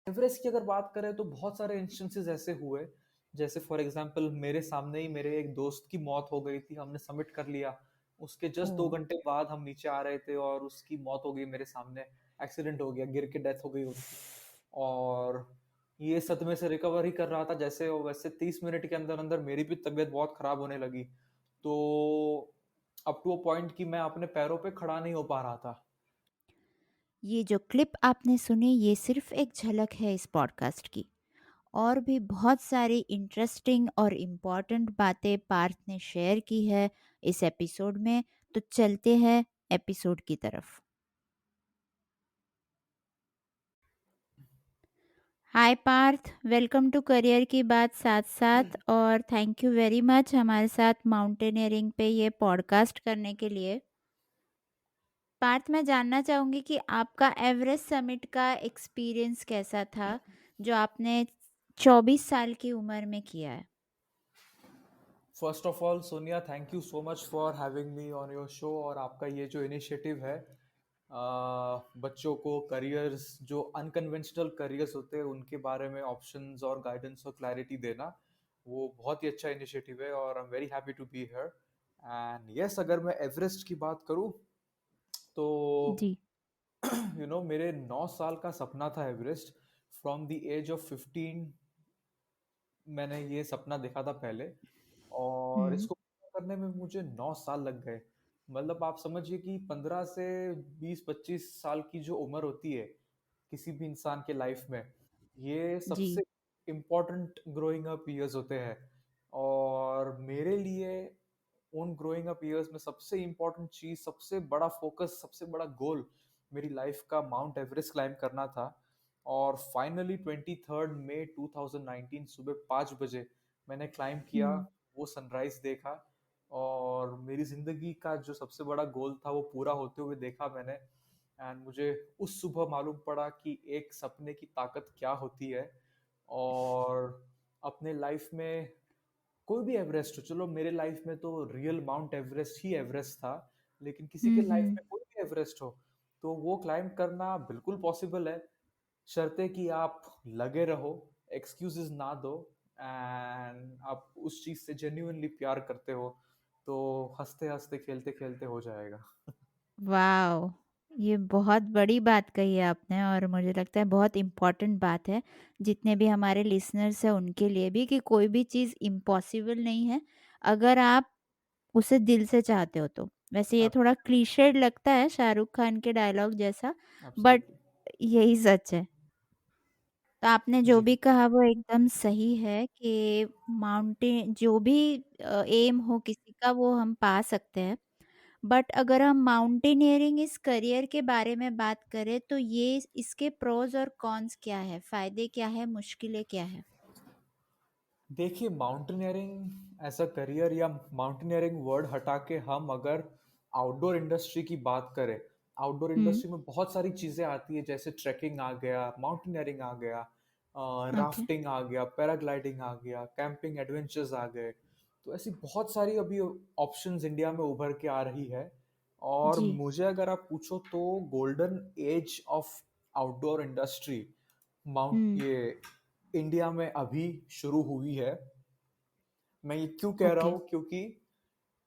Everest की अगर बात करें तो बहुत सारे इंस्टेंसेस ऐसे हुए, जैसे फॉर एग्जांपल मेरे सामने ही मेरे एक दोस्त की मौत हो गई थी। हमने सबमिट कर लिया, उसके जस्ट दो ओह! घंटे बाद हम नीचे आ रहे थे और उसकी मौत हो गई मेरे सामने। एक्सीडेंट हो गया, गिर के डेथ हो गई उनकी। और ये सदमे से रिकवर ही कर रहा था जैसे, और वैसे 30 मिनट के अंदर अंदर मेरी भी तबीयत बहुत खराब होने लगी। तो अप टू अ पॉइंट कि मैं अपने पैरों पे खड़ा नहीं हो पा रहा था। ये जो क्लिप आपने सुनी ये सिर्फ़ एक झलक है इस पॉडकास्ट की। और भी बहुत सारी इंटरेस्टिंग और इम्पोर्टेंट बातें पार्थ ने शेयर की है इस एपिसोड में। तो चलते हैं एपिसोड की तरफ। हाय पार्थ, वेलकम टू करियर की बात साथ साथ, और थैंक यू वेरी मच हमारे साथ माउंटेनियरिंग पे ये पॉडकास्ट करने के लिए। पार्थ, मैं जानना चाहूँगी कि आपका एवरेस्ट समिट का एक्सपीरियंस कैसा था, जो आपने 24 साल की उम्र में किया है? First of all Sonia, thank you so much for having me on your show. और आपका ये जो इनिशिएटिव है, बच्चों को करियर्स, जो अनकन्वेंशनल करियर्स होते हैं उनके बारे में ऑप्शंस और गाइडेंस और क्लैरिटी देना, वो बहुत ही अच्छा इनिशिएटिव है और I am very happy to be here. And yes, अगर मैं एवरेस्ट की बात करूँ तो जी। मेरे 9 साल का सपना था Everest. From the age of 15 मैंने ये सपना देखा था पहले, और हुँ, इसको पूरा करने में मुझे 9 साल लग गए। मतलब आप समझिए कि 15 से 20-25 साल की जो उम्र होती है किसी भी इंसान के लाइफ में, ये जी। सबसे इम्पोर्टेंट ग्रोइंग अप ईयर्स होते हैं। और मेरे लिए उन ग्रोइंग अप ईयर्स में सबसे इम्पोर्टेंट चीज, सबसे बड़ा फोकस, सबसे बड़ा गोल मेरी लाइफ का माउंट एवरेस्ट क्लाइंब करना था। और फाइनली 23 मई 2019 सुबह 5 बजे मैंने क्लाइंब किया, हुँ, वो सनराइज देखा, और मेरी जिंदगी का जो सबसे बड़ा गोल था वो पूरा होते हुए देखा मैंने। एंड मुझे उस सुबह मालूम पड़ा कि एक सपने की ताकत क्या होती है। और अपने लाइफ में कोई भी एवरेस्ट हो, चलो मेरे लाइफ में तो रियल माउंट एवरेस्ट ही एवरेस्ट था, लेकिन किसी के हुँ, लाइफ हुँ। में कोई भी एवरेस्ट हो तो वो क्लाइंब करना बिल्कुल पॉसिबल है, शर्ते कि आप लगे रहो, एक्सक्यूजेस ना दो, एंड आप उस चीज से जेन्युइनली प्यार करते हो, तो हंसते हंसते खेलते खेलते हो जाएगा। वॉव! ये बहुत बड़ी बात कही है आपने, और मुझे लगता है बहुत इम्पोर्टेंट बात है, जितने भी हमारे लिसनर्स हैं उनके लिए भी, कि कोई भी चीज़ इम्पॉसिबल नहीं है, अगर आप उसे दिल से चाहते हो तो। वैसे ये थोड़ा क्लीशेड लगता है शाहरुख खान के डायलॉग जैसा, बट एब्सोल्युटली। यही सच है। तो आपने जो जी। भी कहा वो एकदम सही है कि माउंटेन जो भी एम हो किसी का वो हम पा सकते हैं। बट अगर हम माउंटेनियरिंग इस करियर के बारे में बात करें तो ये इसके प्रोज और कॉन्स क्या है, फायदे क्या है, मुश्किलें क्या है? देखिए, माउंटेनियरिंग एज अ करियर, या माउंटेनियरिंग वर्ड हटा के हम अगर आउटडोर इंडस्ट्री की बात करें, आउटडोर हुँ, इंडस्ट्री में बहुत सारी चीजें आती है, जैसे ट्रैकिंग आ गया, माउंटेनियरिंग आ गया, ओके। राफ्टिंग आ गया, पैराग्लाइडिंग आ गया, कैंपिंग एडवेंचर्स आ गए। तो ऐसी बहुत सारी अभी ऑप्शंस इंडिया में उभर के आ रही है। और जी। मुझे अगर आप पूछो तो golden age of outdoor industry mount हुँ, ये इंडिया में अभी शुरू हुई है। मैं ये क्यों कह रहा ओके। हूँ, क्योंकि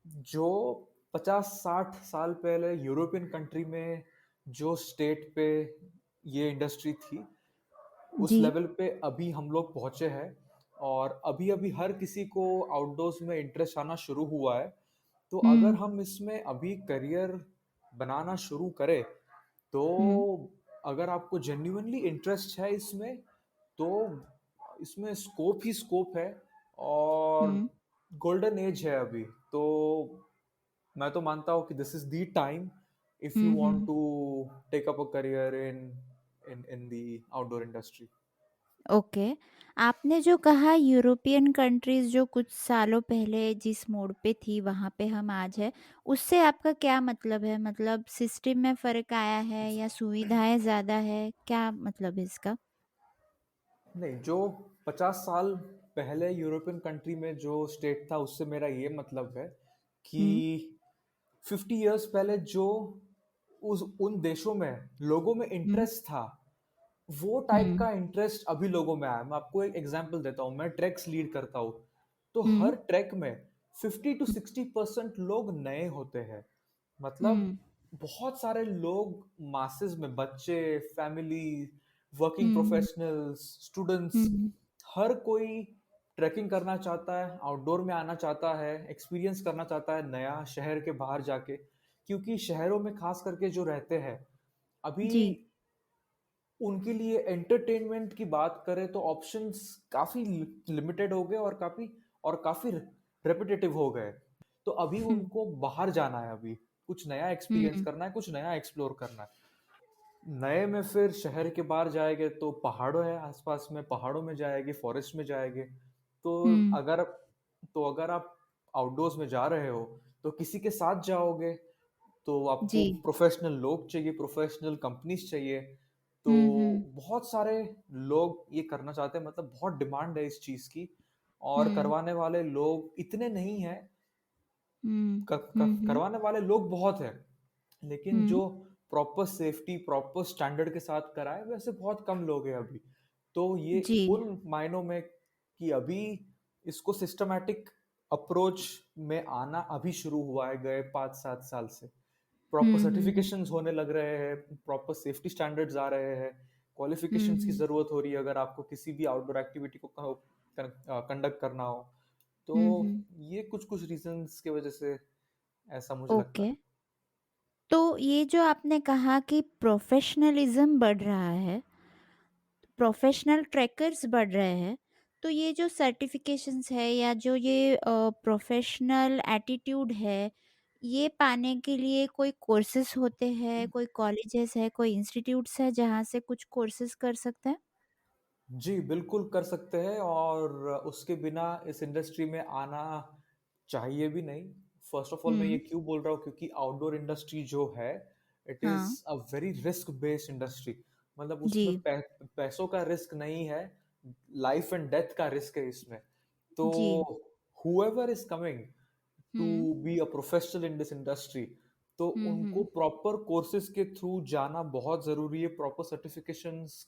जो 50-60 साल पहले यूरोपियन कंट्री में जो स्टेट पे ये इंडस्ट्री थी, उस जी। लेवल पे अभी हम लोग पहुंचे हैं। और अभी अभी हर किसी को आउटडोर्स में इंटरेस्ट आना शुरू हुआ है। तो अगर हुँ, हम इसमें अभी करियर बनाना शुरू करें, तो हुँ, अगर आपको जेन्युइनली इंटरेस्ट है इसमें, तो इसमें स्कोप ही स्कोप है। और हुँ, गोल्डन एज है अभी। तो मैं तो मानता हूँ कि this is the time if you hmm, want hmm. To take up a career in the outdoor industry. Okay. आपने जो कहा यूरोपियन कंट्रीज़ जो कुछ सालों पहले जिस मोड़ पे थी वहाँ पे हम आज हैं, उससे आपका क्या मतलब है? मतलब सिस्टम में फ़र्क आया है या सुविधाएँ ज़्यादा है? क्या मतलब है इसका? नहीं, जो 50 साल पहले यूरोपियन कंट्री में जो स्टेट था, उससे मेरा ये मतलब है कि हुँ, 50 इयर्स पहले जो उस उन देशों में लोगों में हुँ, इंटरेस्ट था, वो टाइप हुँ, का इंटरेस्ट अभी लोगों में आया। मैं आपको एक एग्जांपल देता हूँ, मैं ट्रैक्स लीड करता हूँ, तो हुँ, हर ट्रैक में 50 टू हुँ, 60% लोग नए होते हैं। मतलब हुँ, बहुत सारे लोग मासेस में, बच्चे, फैमिली, वर्किंग हुँ, प्रोफेशनल्स, स्टूडेंट्स, हुँ, हर कोई ट्रैकिंग करना चाहता है, आउटडोर में आना चाहता है, एक्सपीरियंस करना चाहता है नया शहर के बाहर जाके। क्योंकि शहरों में खास करके जो रहते हैं अभी, जी। उनके लिए एंटरटेनमेंट की बात करें तो ऑप्शंस काफी लिमिटेड हो गए और काफी रेपिटेटिव हो गए। तो अभी हुँ, उनको बाहर जाना है, अभी कुछ नया एक्सपीरियंस हुँ, करना है, कुछ नया एक्सप्लोर करना है। नए में फिर शहर के बाहर जाएंगे तो पहाड़ों है आसपास में, पहाड़ों में जाएंगे, फॉरेस्ट में जाएंगे। तो हुँ, अगर अगर आप आउटडोर्स में जा रहे हो तो किसी के साथ जाओगे, तो जी। आपको प्रोफेशनल लोग चाहिए, प्रोफेशनल कंपनीज चाहिए। तो हुँ, हुँ, बहुत सारे लोग ये करना चाहते हैं, मतलब बहुत डिमांड है इस चीज की, और हुँ, करवाने वाले लोग इतने नहीं हैं। हुँ, हुँ, हुँ, करवाने वाले लोग बहुत हैं, लेकिन हुँ, जो प्रॉपर सेफ्टी, प्रॉपर स्टैंडर्ड के साथ कराए वैसे बहुत कम लोग हैं अभी। तो ये जी। उन मायनों में कि अभी इसको सिस्टमैटिक अप्रोच में आना अभी शुरू हुआ है, गए 5-7 साल से। प्रॉपर हुँ, हुँ, हुँ, सर्टिफिकेशंस होने लग रहे हैं, प्रॉपर सेफ्टी स्टैंडर्ड्स आ रहे हैं, हुँ, क्वालिफिकेशंस की हुँ, जरूरत हो रही है अगर आपको किसी भी आउटडोर एक्टिविटी को कंडक्ट करना हो। तो हुँ, हुँ, ये कुछ कुछ रीजंस की वजह से ऐसा मुझे लगता ओके। है। तो ये जो आपने कहा कि प्रोफ़ेशनलिज़्म बढ़ रहा है, प्रोफ़ेशनल ट्रैकर्स बढ़ रहे हैं, तो ये जो सर्टिफ़िकेशंस है या जो ये प्रोफ़ेशनल एटीट्यूड है, ये पाने के लिए कोई कोर्सेज़ होते हैं, कोई कॉलेजेस है, कोई इंस्टीट्यूट्स है जहाँ से कुछ कोर्सेज़ कर सकते हैं? जी, बिल्कुल कर सकते हैं, और उसके बिना इस इंडस्ट्री में आना चाहिए भी नहीं। फर्स्ट ऑफ ऑल मैं ये हुँ, क्यों बोल रहा हूँ, क्योंकि आउटडोर इंडस्ट्री जो है, इट इज़ हाँ, a very risk based industry. मतलब उसमें जी, पैसों का रिस्क नहीं है, लाइफ एंड डेथ का रिस्क है इसमें। तो जी। whoever is coming to hmm, be a professional in this industry, तो हुँ, उनको हुँ, प्रॉपर कोर्सेज के थ्रू जाना बहुत ज़रूरी है, प्रॉपर सर्टिफिकेशंस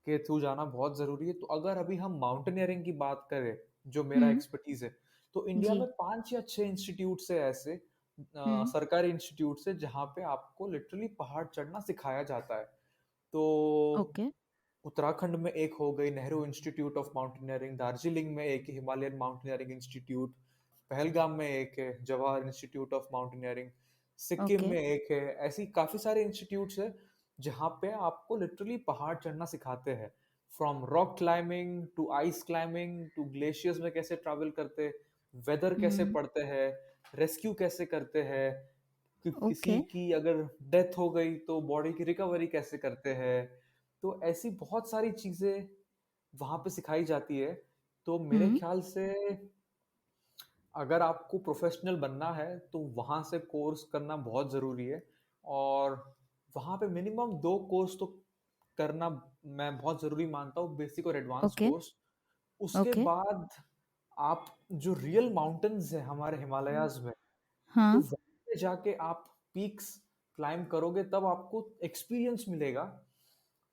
के थ्रू जाना बहुत ज़रूरी है। तो अगर अभी हम माउंटेनियरिंग की बात करें, जो मेरा हुँ, एक्सपर्टीज है, तो इंडिया जी, में 5 या 6 इंस्टीट्यूट है ऐसे, हुँ, सरकारी इंस्टीट्यूट है जहाँ पे आपको लिटरली पहाड़ चढ़ना सिखाया जाता है। तो ओके, उत्तराखंड में एक हो गई Nehru institute of mountaineering, Darjeeling में एक है हिमालयन माउंटेनियरिंग इंस्टीट्यूट, पहलगाम में एक है Jawahar institute of mountaineering, Sikkim okay, में एक है। ऐसी काफी सारे इंस्टीट्यूट्स है जहाँ पे आपको लिटरली पहाड़ चढ़ना सिखाते हैं। From rock climbing to ice climbing to glaciers में कैसे ट्रैवल करते, वेदर कैसे हुँ, पढ़ते हैं, रेस्क्यू कैसे करते हैं, कि ओके, किसी की अगर डेथ हो गई तो बॉडी की रिकवरी कैसे करते हैं। तो ऐसी बहुत सारी चीजें वहां पे सिखाई जाती है। तो मेरे हुँ, ख्याल से अगर आपको प्रोफेशनल बनना है तो वहां से कोर्स करना बहुत जरूरी है, और वहां पे मिनिमम 2 कोर्स तो करना मैं बहुत जरूरी मानता हूँ, बेसिक और एडवांस ओके, कोर्स। उसके ओके, बाद आप जो रियल माउंटेन्स है हमारे हिमालयाज में, तो हाँ, वहां पे जाके आप पीक्स क्लाइंब करोगे तब आपको एक्सपीरियंस मिलेगा।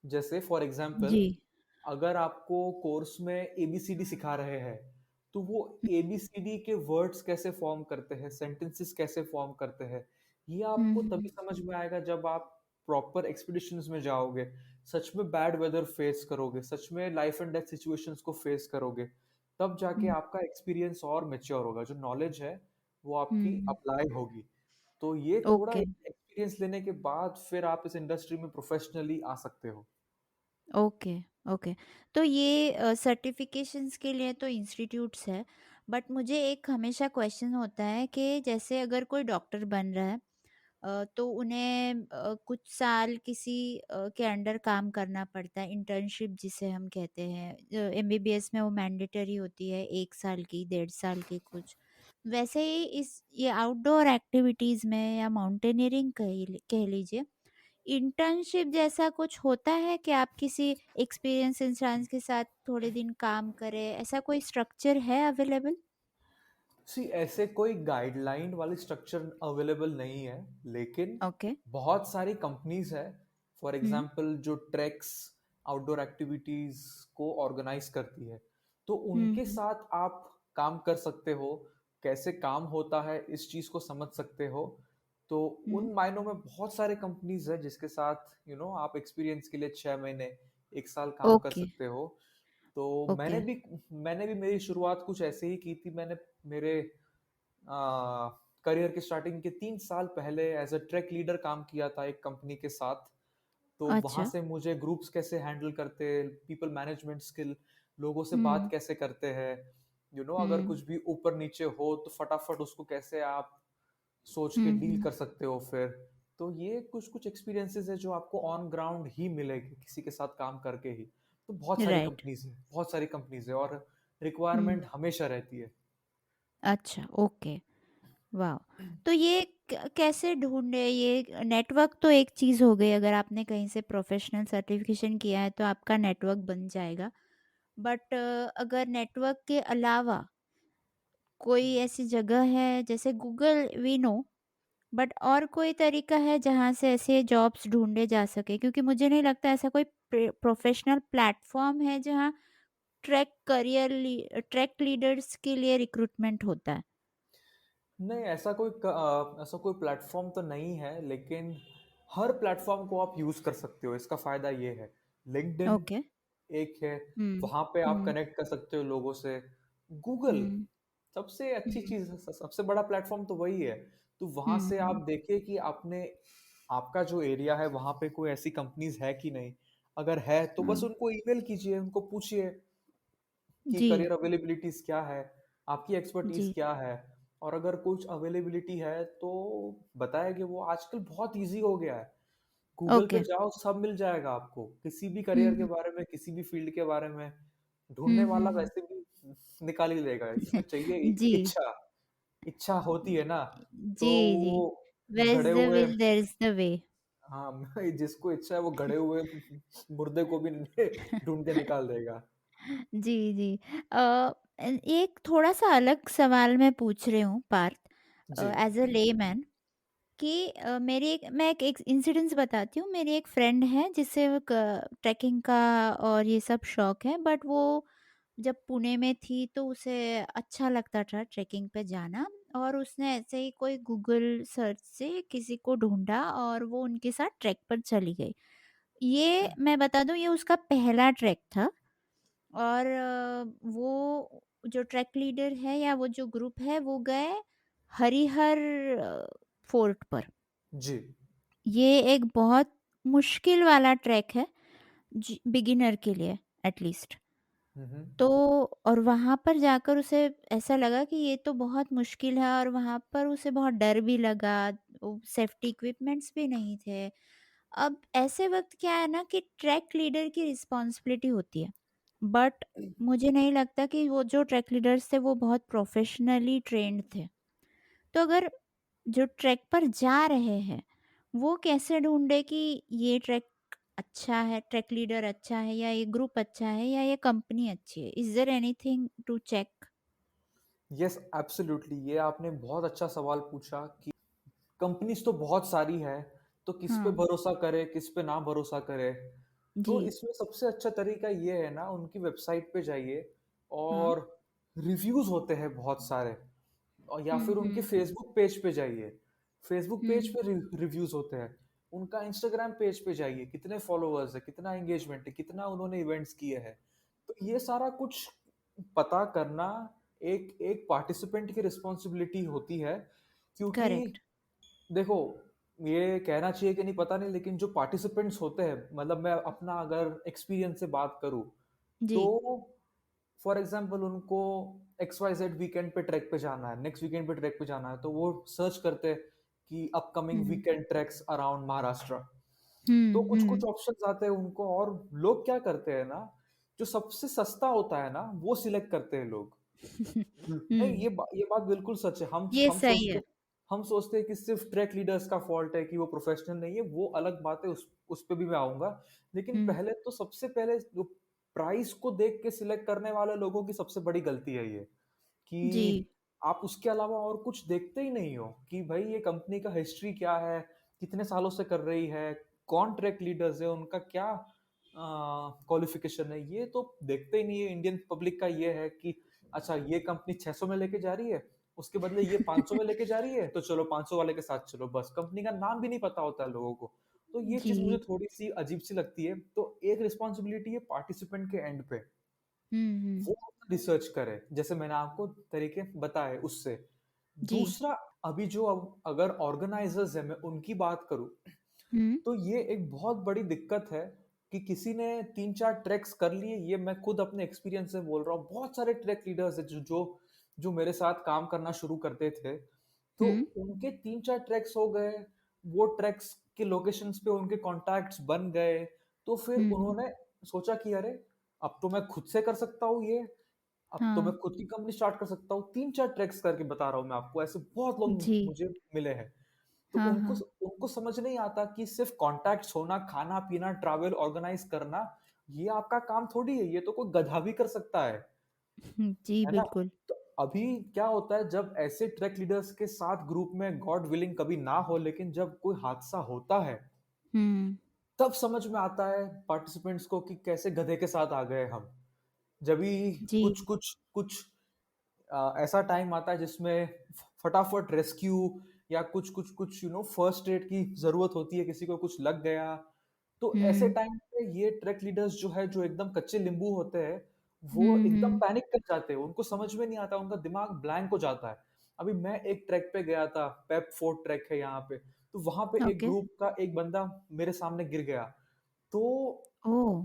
जैसे फॉर एग्जांपल, जी, अगर आपको कोर्स में एबीसीडी सिखा रहे हैं, तो वो एबीसीडी के वर्ड्स कैसे फॉर्म करते हैं, सेंटेंसेस कैसे फॉर्म करते हैं, ये हुँ, आपको तभी हुँ, समझ में आएगा जब आप प्रॉपर एक्सपीडिशंस में जाओगे, सच में बैड वेदर फेस करोगे, सच में लाइफ एंड डेथ सिचुएशंस को फेस करोगे। तब जाके हुँ, आपका एक्सपीरियंस और मेच्योर होगा, जो नॉलेज है वो आपकी हुँ, अप्लाई होगी। तो ये थोड़ा ओके, एक्सपीरियंस लेने के बाद फिर आप इस इंडस्ट्री में प्रोफेशनली आ सकते हो। Okay, okay. तो ये सर्टिफ़िकेशंस के लिए तो इंस्टीट्यूट्स है, बट मुझे एक हमेशा क्वेश्चन होता है कि जैसे अगर कोई डॉक्टर बन रहा है तो उन्हें कुछ साल किसी के अंडर काम करना पड़ता है, इंटर्नशिप जिसे हम कहते हैं। एमबीबीएस में वो मैंडेटरी होती है 1 साल की, 1.5 साल की कुछ। वैसे ही इस ये आउटडोर एक्टिविटीज़ में या माउंटेनियरिंग कह लीजिए, इंटर्नशिप जैसा कुछ होता है कि आप किसी एक्सपीरियंस इंसान के साथ थोड़े दिन काम करें, ऐसा कोई स्ट्रक्चर है अवेलेबल? सी ऐसे कोई गाइडलाइन वाली स्ट्रक्चर अवेलेबल नहीं है, लेकिन ओके। बहुत सारी कंपनीज है। फॉर हुँ, एग्जांपल जो ट्रैक्स आउटडोर एक्टिविटीज को ऑर्गेनाइज करती है, तो उनके हम्म साथ आप काम कर सकते हो, कैसे काम होता है इस चीज को समझ सकते हो। तो हम्म उन मायनों में बहुत सारे कंपनीज है जिसके साथ आप एक्सपीरियंस के लिए 6 महीने, 1 साल काम कर ओके सकते हो। तो ओके मैंने भी मेरी शुरुआत कुछ ऐसे ही की थी। मैंने मेरे करियर के स्टार्टिंग के 3 साल पहले एज अ ट्रैक लीडर काम किया था एक कंपनी के साथ। तो वहां अच्छा से मुझे ग्रुप्स कैसे हैंडल करते, पीपल मैनेजमेंट स्किल, लोगों से बात हम्म कैसे करते हैं, अगर हम्म कुछ भी ऊपर नीचे हो तो फटाफट उसको कैसे आप सोच के डील हम्म कर सकते हो फिर। तो ये कुछ कुछ एक्सपीरियंसेस है जो आपको ऑन ग्राउंड ही मिलेगी किसी के साथ काम करके ही। तो राइट बहुत सारी कंपनीज है और हम्म रिक्वायरमेंट हमेशा रहती है। अच्छा ओके वाह! तो ये कैसे ढूँढे ये नेटवर्क तो एक चीज़ हो गई अगर आपने कहीं से प्रोफ़ेशनल सर्टिफ़िकेशन किया है तो आपका नेटवर्क बन जाएगा। बट अगर नेटवर्क के अलावा कोई ऐसी जगह है जैसे गूगल वी नो बट और कोई तरीका है जहाँ से ऐसे जॉब्स ढूँढे जा सके? क्योंकि मुझे नहीं लगता ऐसा कोई प्रोफ़ेशनल प्लेटफ़ॉर्म है जहाँ ट्रैक लीडर्स के लिए रिक्रूटमेंट होता है। नहीं, ऐसा कोई प्लेटफॉर्म तो नहीं है, लेकिन हर प्लेटफॉर्म को आप यूज कर सकते हो। इसका फायदा ये है, लिंक्डइन ओके। एक है, हुँ, वहां पे आप हुँ, कनेक्ट कर सकते हो लोगों से। गूगल हुँ, सबसे अच्छी हुँ, चीज है, सबसे बड़ा प्लेटफॉर्म तो वही है। तो वहां हुँ, से हुँ, आप देखिए कि आपने आपका जो एरिया है वहां पे कोई ऐसी कंपनीज है कि नहीं। अगर है तो बस हुँ। उनको ईमेल कीजिए, उनको पूछिए कि जी, करियर अवेलेबिलिटीज क्या है, आपकी एक्सपर्टीज जी, क्या है। और अगर कुछ अवेलेबिलिटी है तो बताया कि वो आजकल बहुत इजी हो गया है। गूगल पे ओके। जाओ, सब मिल जाएगा आपको, किसी भी हुँ, करियर के हुँ, बारे में, किसी भी फील्ड के बारे में। ढूंढने हुँ, वाला हुँ, वैसे भी निकाल ही लेगा, इसमें चाहिए जी, इच्छा। इच्छा होती है ना, तो जी, जी। वो वेयर इज़ गड़े द हुए, will there is the way. हाँ जिसको इच्छा है वो गड़े हुए मुर्दे को भी ढूंढ के निकाल देगा। जी, जी। एक थोड़ा-सा अलग सवाल मैं पूछ रही हूँ पार्थ जी। एज़ अ लेमैन कि मैं एक इंसिडेंस बताती हूँ। मेरी एक फ्रेंड है जिसे ट्रैकिंग का और ये सब शौक है बट वो जब पुणे में थी तो उसे अच्छा लगता था ट्रैकिंग पे जाना और उसने ऐसे ही कोई गूगल सर्च से किसी को ढूंढा और वो उनके साथ ट्रैक पर चली गई। ये मैं बता दूं ये उसका पहला ट्रैक था और वो जो ट्रैक लीडर है या वो जो ग्रुप है वो गए हरिहर फोर्ट पर। जी। ये एक बहुत मुश्किल वाला ट्रैक है बिगिनर के लिए एटलीस्ट। हम्म। तो और वहाँ पर जाकर उसे ऐसा लगा कि ये तो बहुत मुश्किल है और वहाँ पर उसे बहुत डर भी लगा, सेफ्टी इक्विपमेंट्स भी नहीं थे। अब ऐसे वक्त क्या है ना कि ट्रैक लीडर की रिस्पॉन्सिबिलिटी होती है बट मुझे नहीं लगता कि वो जो ट्रैक लीडर्स थे वो बहुत प्रोफेशनली ट्रेंड थे। तो अगर जो ट्रैक पर जा रहे हैं वो कैसे ढूंढे कि ये ट्रैक अच्छा है, ट्रैक लीडर अच्छा है या ये ग्रुप अच्छा है या ये कंपनी अच्छी है? Is there anything to check? Yes, absolutely, ये आपने बहुत अच्छा सवाल पूछा कि कंपनीज तो बहुत सारी है, तो किस पे हाँ भरोसा करे, किस पे ना भरोसा करे। जी तो इसमें सबसे अच्छा तरीका ये है ना, उनकी वेबसाइट पे जाइए हाँ और रिव्यूज होते हैं बहुत सारे। और या फिर उनके हम्म फेसबुक पेज पे जाइए, फेसबुक पेज हम्म पे रिव्यूज होते हैं। उनका इंस्टाग्राम पेज पे जाइए, कितने फॉलोअर्स है, कितना एंगेजमेंट है, कितना उन्होंने इवेंट्स किए हैं। तो ये सारा कुछ पता करना एक एक पार्टिसिपेंट की रिस्पॉन्सिबिलिटी होती है। क्योंकि करेक्ट देखो, ये कहना चाहिए कि नहीं पता नहीं, लेकिन जो पार्टिसिपेंट्स होते हैं, मतलब मैं अपना अगर एक्सपीरियंस से बात करूँ, जी तो फॉर एग्जाम्पल उनको XYZ वीकेंड पे ट्रैक पे जाना है, नेक्स्ट वीकेंड पे ट्रैक पे जाना है, तो वो सर्च करते हैं कि अपकमिंग हम्म वीकेंड ट्रैक्स अराउंड महाराष्ट्र। तो कुछ कुछ हम्म ऑप्शंस आते हैं उनको, और लोग क्या करते हैं ना, जो सबसे सस्ता होता है ना वो सिलेक्ट करते हैं लोग। नहीं, हम्म ये बात बिल्कुल सच है। ये सही है हम सोचते हैं कि सिर्फ ट्रैक लीडर्स का फॉल्ट है कि वो प्रोफेशनल नहीं है, वो अलग बात है, उस पे भी मैं आऊंगा। लेकिन हम्म पहले तो सबसे पहले जो प्राइस को देख के सिलेक्ट करने वाले लोगों की सबसे बड़ी गलती है ये, जी कि आप उसके अलावा और कुछ देखते ही नहीं हो कि भाई ये कंपनी का हिस्ट्री क्या है, कितने सालों से कर रही है, कौन ट्रैक लीडर्स है, उनका क्या क्वालिफिकेशन है, ये तो देखते ही नहीं है। इंडियन पब्लिक का ये है कि अच्छा ये कंपनी 600 में लेके जा रही है, उसके बदले ये 500 में लेके जा रही है, तो चलो 500 वाले के साथ चलो, बस कंपनी का नाम भी नहीं पता होता है लोगों को। तो ये चीज मुझे जी। थोड़ी सी अजीब सी लगती है। तो एक रिस्पॉन्सिबिलिटी है पार्टिसिपेंट के एंड पे, हुँ। वो रिसर्च करे, जैसे मैंने आपको तरीके बताए उससे। जी। दूसरा, अभी जो अब अगर ऑर्गेनाइजर्स है, मैं उनकी बात करूं, हुँ, तो ये एक बहुत बड़ी दिक्कत है कि किसी ने 3-4 ट्रैक्स कर लिए। ये मैं खुद अपने एक्सपीरियंस से बोल रहा हूँ। बहुत सारे ट्रैक लीडर्स हैं जो मेरे साथ काम करना शुरू करते थे, तो हुँ, उनके 3-4 ट्रैक्स हो गए, वो ट्रैक्स के लोकेशंस पे उनके कॉन्टैक्ट्स बन गए, तो फिर हुँ। उन्होंने सोचा कि अरे, अब तो मैं खुद से कर सकता हूँ ये, अब तो मैं हाँ, खुद की कंपनी स्टार्ट कर सकता हूँ। 3-4 ट्रैक्स करके बता रहा हूँ मैं आपको, ऐसे बहुत लोग जी। मुझे मिले हैं। तो हाँ, उनको हाँ। उनको समझ नहीं आता कि सिर्फ कॉन्टैक्ट्स होना, खाना-पीना, ट्रैवल ऑर्गेनाइज करना, ये आपका काम थोड़ी है, ये तो कोई गधा भी कर सकता जी, है ना? बिल्कुल। तो अभी क्या होता है, जब ऐसे ट्रैक लीडर्स के साथ ग्रुप में गॉड विलिंग कभी ना हो, लेकिन जब कोई हादसा होता है, हुँ, तब समझ में आता है पार्टिसिपेंट्स को कि कैसे गधे के साथ आ गए हम। जब भी जी। कुछ कुछ कुछ ऐसा टाइम आता है जिसमें फटाफट रेस्क्यू या कुछ कुछ कुछ फर्स्ट एड की जरूरत होती है, किसी को कुछ लग गया, तो ऐसे हुँ, टाइम पे ये ट्रैक लीडर्स जो है, जो एकदम कच्चे नींबू होते हैं, वो हुँ, एकदम हुँ। पैनिक कर जाते हैं, उनको समझ में नहीं आता, उनका दिमाग ब्लैंक हो जाता है। अभी मैं एक ट्रैक पे गया था, पेप फोर्ट ट्रैक है यहाँ पे, तो वहां पे एक ओके। ग्रुप का एक बंदा मेरे सामने गिर गया। तो ओह!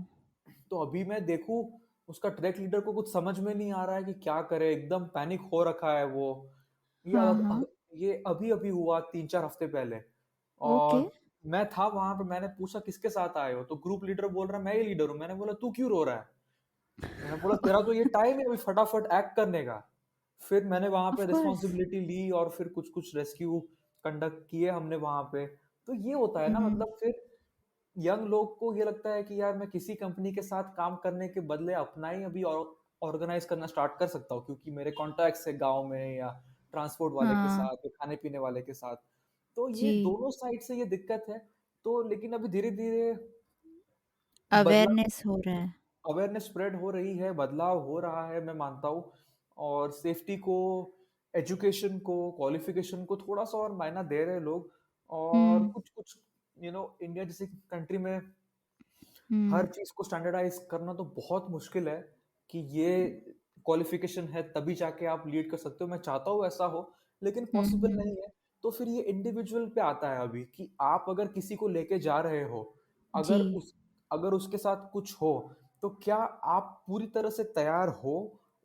तो अभी मैं देखूं, उसका ट्रैक लीडर को कुछ समझ में नहीं आ रहा है कि क्या करे, एकदम पैनिक हो रखा है वो। ये हाँ, अब हाँ। ये अभी अभी हुआ 3-4 हफ्ते पहले। ओके। और मैं था वहां पे, मैंने पूछा किसके साथ आए हो, तो ग्रुप लीडर बोल रहा है मैं ही लीडर हूँ। मैंने बोला तू क्यों रो रहा है? मैंने बोला तेरा तो ये टाइम है अभी फटाफट एक्ट करने का। फिर मैंने वहां पे ऑफ़ कोर्स। रिस्पॉन्सिबिलिटी ली और फिर कुछ कुछ रेस्क्यू कंडक्ट किए हमने वहां पे। तो ये होता है ना, हुँ, मतलब फिर यंग लोग को ये लगता है कि यार मैं किसी कंपनी के साथ काम करने के बदले अपना ही अभी ऑर्गेनाइज करना स्टार्ट कर सकता हूँ, क्योंकि मेरे कॉन्टैक्ट्स है गांव में, या ट्रांसपोर्ट वाले के हाँ, साथ, या खाने पीने वाले के साथ। तो ये जी। दोनों साइड से ये दिक्कत है। तो लेकिन अभी धीरे धीरे बदलाव, अवेयरनेस हो रहा है। अवेयरनेस स्प्रेड हो रही है, बदलाव हो रहा है, मैं मानता हूँ। और सेफ्टी को, एजुकेशन को, क्वालिफिकेशन को थोड़ा सा और मायना दे रहे हैं लोग। और हुँ, कुछ कुछ इंडिया जैसी कंट्री में हर हुँ, चीज को स्टैंडर्डाइज करना तो बहुत मुश्किल है कि ये क्वालिफिकेशन है तभी जाके आप लीड कर सकते हो। मैं चाहता हूँ ऐसा हो, लेकिन हुँ, पॉसिबल हुँ। नहीं है। तो फिर ये इंडिविजुअल पे आता है अभी कि आप अगर किसी को लेके जा रहे हो, जी। अगर उसके साथ कुछ हो, तो क्या आप पूरी तरह से तैयार हो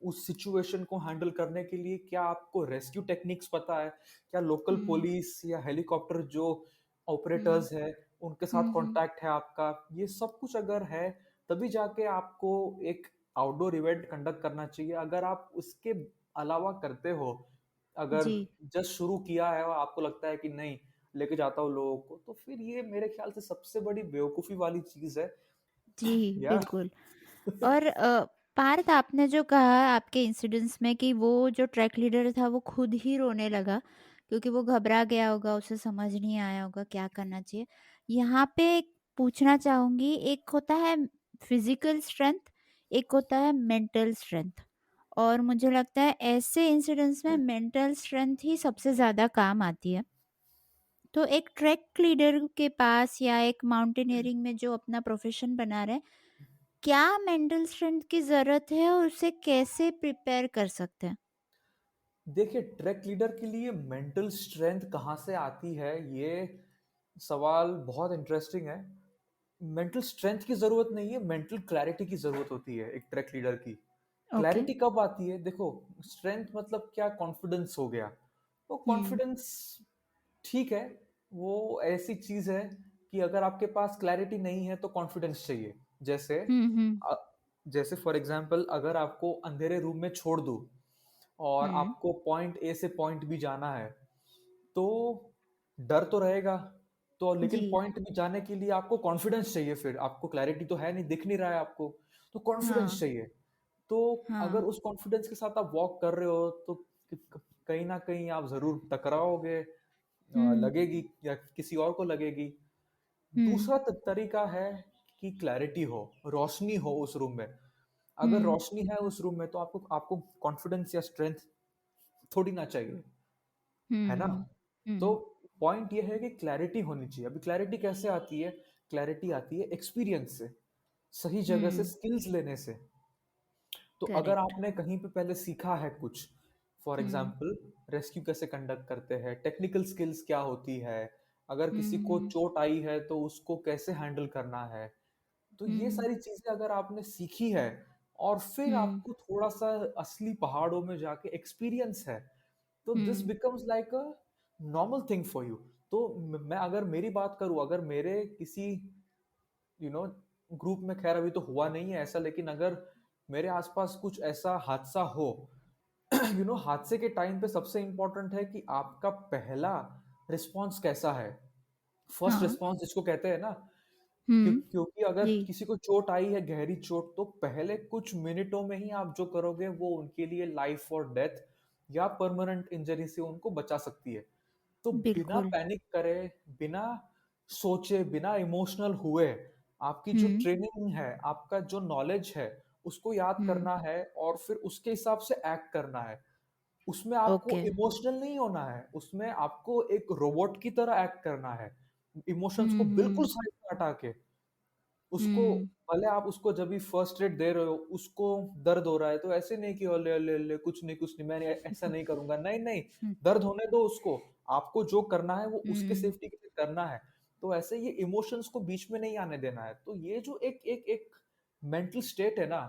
उस सिचुएशन को हैंडल करने के लिए? क्या आपको रेस्क्यू टेक्निक्स पता है? क्या लोकल हुँ, पुलिस या हेलीकॉप्टर जो हुँ, ऑपरेटर्स है, उनके साथ हुँ, हुँ, कांटेक्ट है आपका? ये सब कुछ अगर है, तभी जाके आपको एक आउटडोर इवेंट कंडक्ट करना चाहिए। अगर आप उसके अलावा करते हो, अगर जी। जस्ट शुरू किया है और आपको लगता है कि नहीं, लेके जाता हूँ लोगों को, तो फिर ये मेरे ख्याल से सबसे बड़ी बेवकूफी वाली चीज है। जी, या बिल्कुल। और पार्थ, आपने जो कहा आपके इंसिडेंट्स में कि वो जो ट्रैक लीडर था वो खुद ही रोने लगा क्योंकि वो घबरा गया होगा, उसे समझ नहीं आया होगा क्या करना चाहिए। यहाँ पे एक पूछना चाहूँगी, एक होता है फिजिकल स्ट्रेंथ, एक होता है मेंटल स्ट्रेंथ, और मुझे लगता है ऐसे इंसिडेंट्स में मेंटल स्ट्रेंथ ही सबसे ज़्यादा काम आती है। तो एक ट्रैक लीडर के पास या एक माउंटेनियरिंग में जो अपना प्रोफेशन बना रहे हैं, क्या मेंटल स्ट्रेंथ की ज़रूरत है और उसे कैसे प्रिपेयर कर सकते हैं? देखिए, ट्रैक लीडर के लिए मेंटल स्ट्रेंथ कहाँ से आती है, ये सवाल बहुत इंटरेस्टिंग है। मेंटल स्ट्रेंथ की जरूरत नहीं है, मेंटल क्लैरिटी की जरूरत होती है एक ट्रैक लीडर की। ओके। क्लैरिटी कब आती है? देखो, स्ट्रेंथ मतलब क्या, कॉन्फिडेंस हो गया। तो हुँ, कॉन्फिडेंस ठीक है, वो ऐसी चीज है कि अगर आपके पास क्लैरिटी नहीं है तो कॉन्फिडेंस चाहिए। जैसे हुँ, हुँ, अ, जैसे फॉर एग्जांपल, अगर आपको अंधेरे रूम में छोड़ दूं और हुँ, आपको पॉइंट ए से पॉइंट बी जाना है, तो डर तो रहेगा। तो लेकिन जी, पॉइंट बी जाने के लिए आपको कॉन्फिडेंस चाहिए, फिर आपको क्लैरिटी तो है नहीं, दिख नहीं रहा है आपको, तो कॉन्फिडेंस हाँ, चाहिए। तो अगर हाँ, उस कॉन्फिडेंस के साथ आप वॉक कर रहे हो, तो कहीं ना कहीं आप जरूर टकराओगे, हुँ, लगेगी या किसी और को लगेगी। हुँ, दूसरा तरीका है की क्लैरिटी हो, रोशनी हो उस रूम में। अगर हुँ, रोशनी है उस रूम में तो आपको आपको कॉन्फिडेंस या स्ट्रेंथ थोड़ी ना चाहिए, है ना? हुँ, तो हुँ, पॉइंट ये है कि क्लैरिटी होनी चाहिए। अभी क्लैरिटी कैसे आती है? क्लैरिटी आती है एक्सपीरियंस से, सही जगह से हुँ, स्किल्स लेने से। तो अगर करेक्ट। आपने कहीं पे पहले सीखा है कुछ, फॉर हुँ, एग्जाम्पल रेस्क्यू कैसे कंडक्ट करते हैं, टेक्निकल स्किल्स क्या होती है, अगर किसी को हुँ, चोट आई है तो उसको कैसे हैंडल करना है, तो ये हुँ, सारी चीजें अगर आपने सीखी है और फिर हुँ, आपको थोड़ा सा असली पहाड़ों में जाके एक्सपीरियंस है, तो this hmm, becomes like a normal thing for you. तो मैं अगर मेरी बात करूं, अगर मेरे किसी ग्रुप में, खैर अभी तो हुआ नहीं है ऐसा, लेकिन अगर मेरे आसपास कुछ ऐसा हादसा हो, हादसे के टाइम पे सबसे इंपॉर्टेंट है कि आपका पहला रिस्पॉन्स कैसा है। फर्स्ट हाँ, रिस्पॉन्स जिसको कहते हैं ना, हुँ, क्योंकि अगर जी, किसी को चोट आई है, गहरी चोट, तो पहले कुछ मिनटों में ही आप जो करोगे वो उनके लिए लाइफ और डेथ या परमानेंट इंजरी से उनको बचा सकती है। तो बिना बिल्कुल। पैनिक करे, बिना सोचे, बिना इमोशनल हुए, आपकी जो हुँ, ट्रेनिंग है, आपका जो नॉलेज है, उसको याद हुँ, करना है और फिर उसके हिसाब से एक्ट करना है। उसमें आपको ओके। इमोशनल नहीं होना है, उसमें आपको एक रोबोट की तरह एक्ट करना है। इमोशंस को हुँ, बिल्कुल हुँ, साइड में हटा के, उसको, हुँ, भले आप उसको जब भी फर्स्ट एड दे रहे हो, उसको दर्द हो रहा है तो ऐसे नहीं कि ओले ओले ओले कुछ नहीं कुछ नहीं, मैं ऐसा नहीं करूंगा, नहीं नहीं, हुँ, दर्द होने दो उसको। आपको जो करना है वो उसके हुँ, सेफ्टी के लिए करना है। तो ऐसे ये इमोशंस को बीच में नहीं आने देना है। तो ये जो एक एक एक मेंटल स्टेट है ना,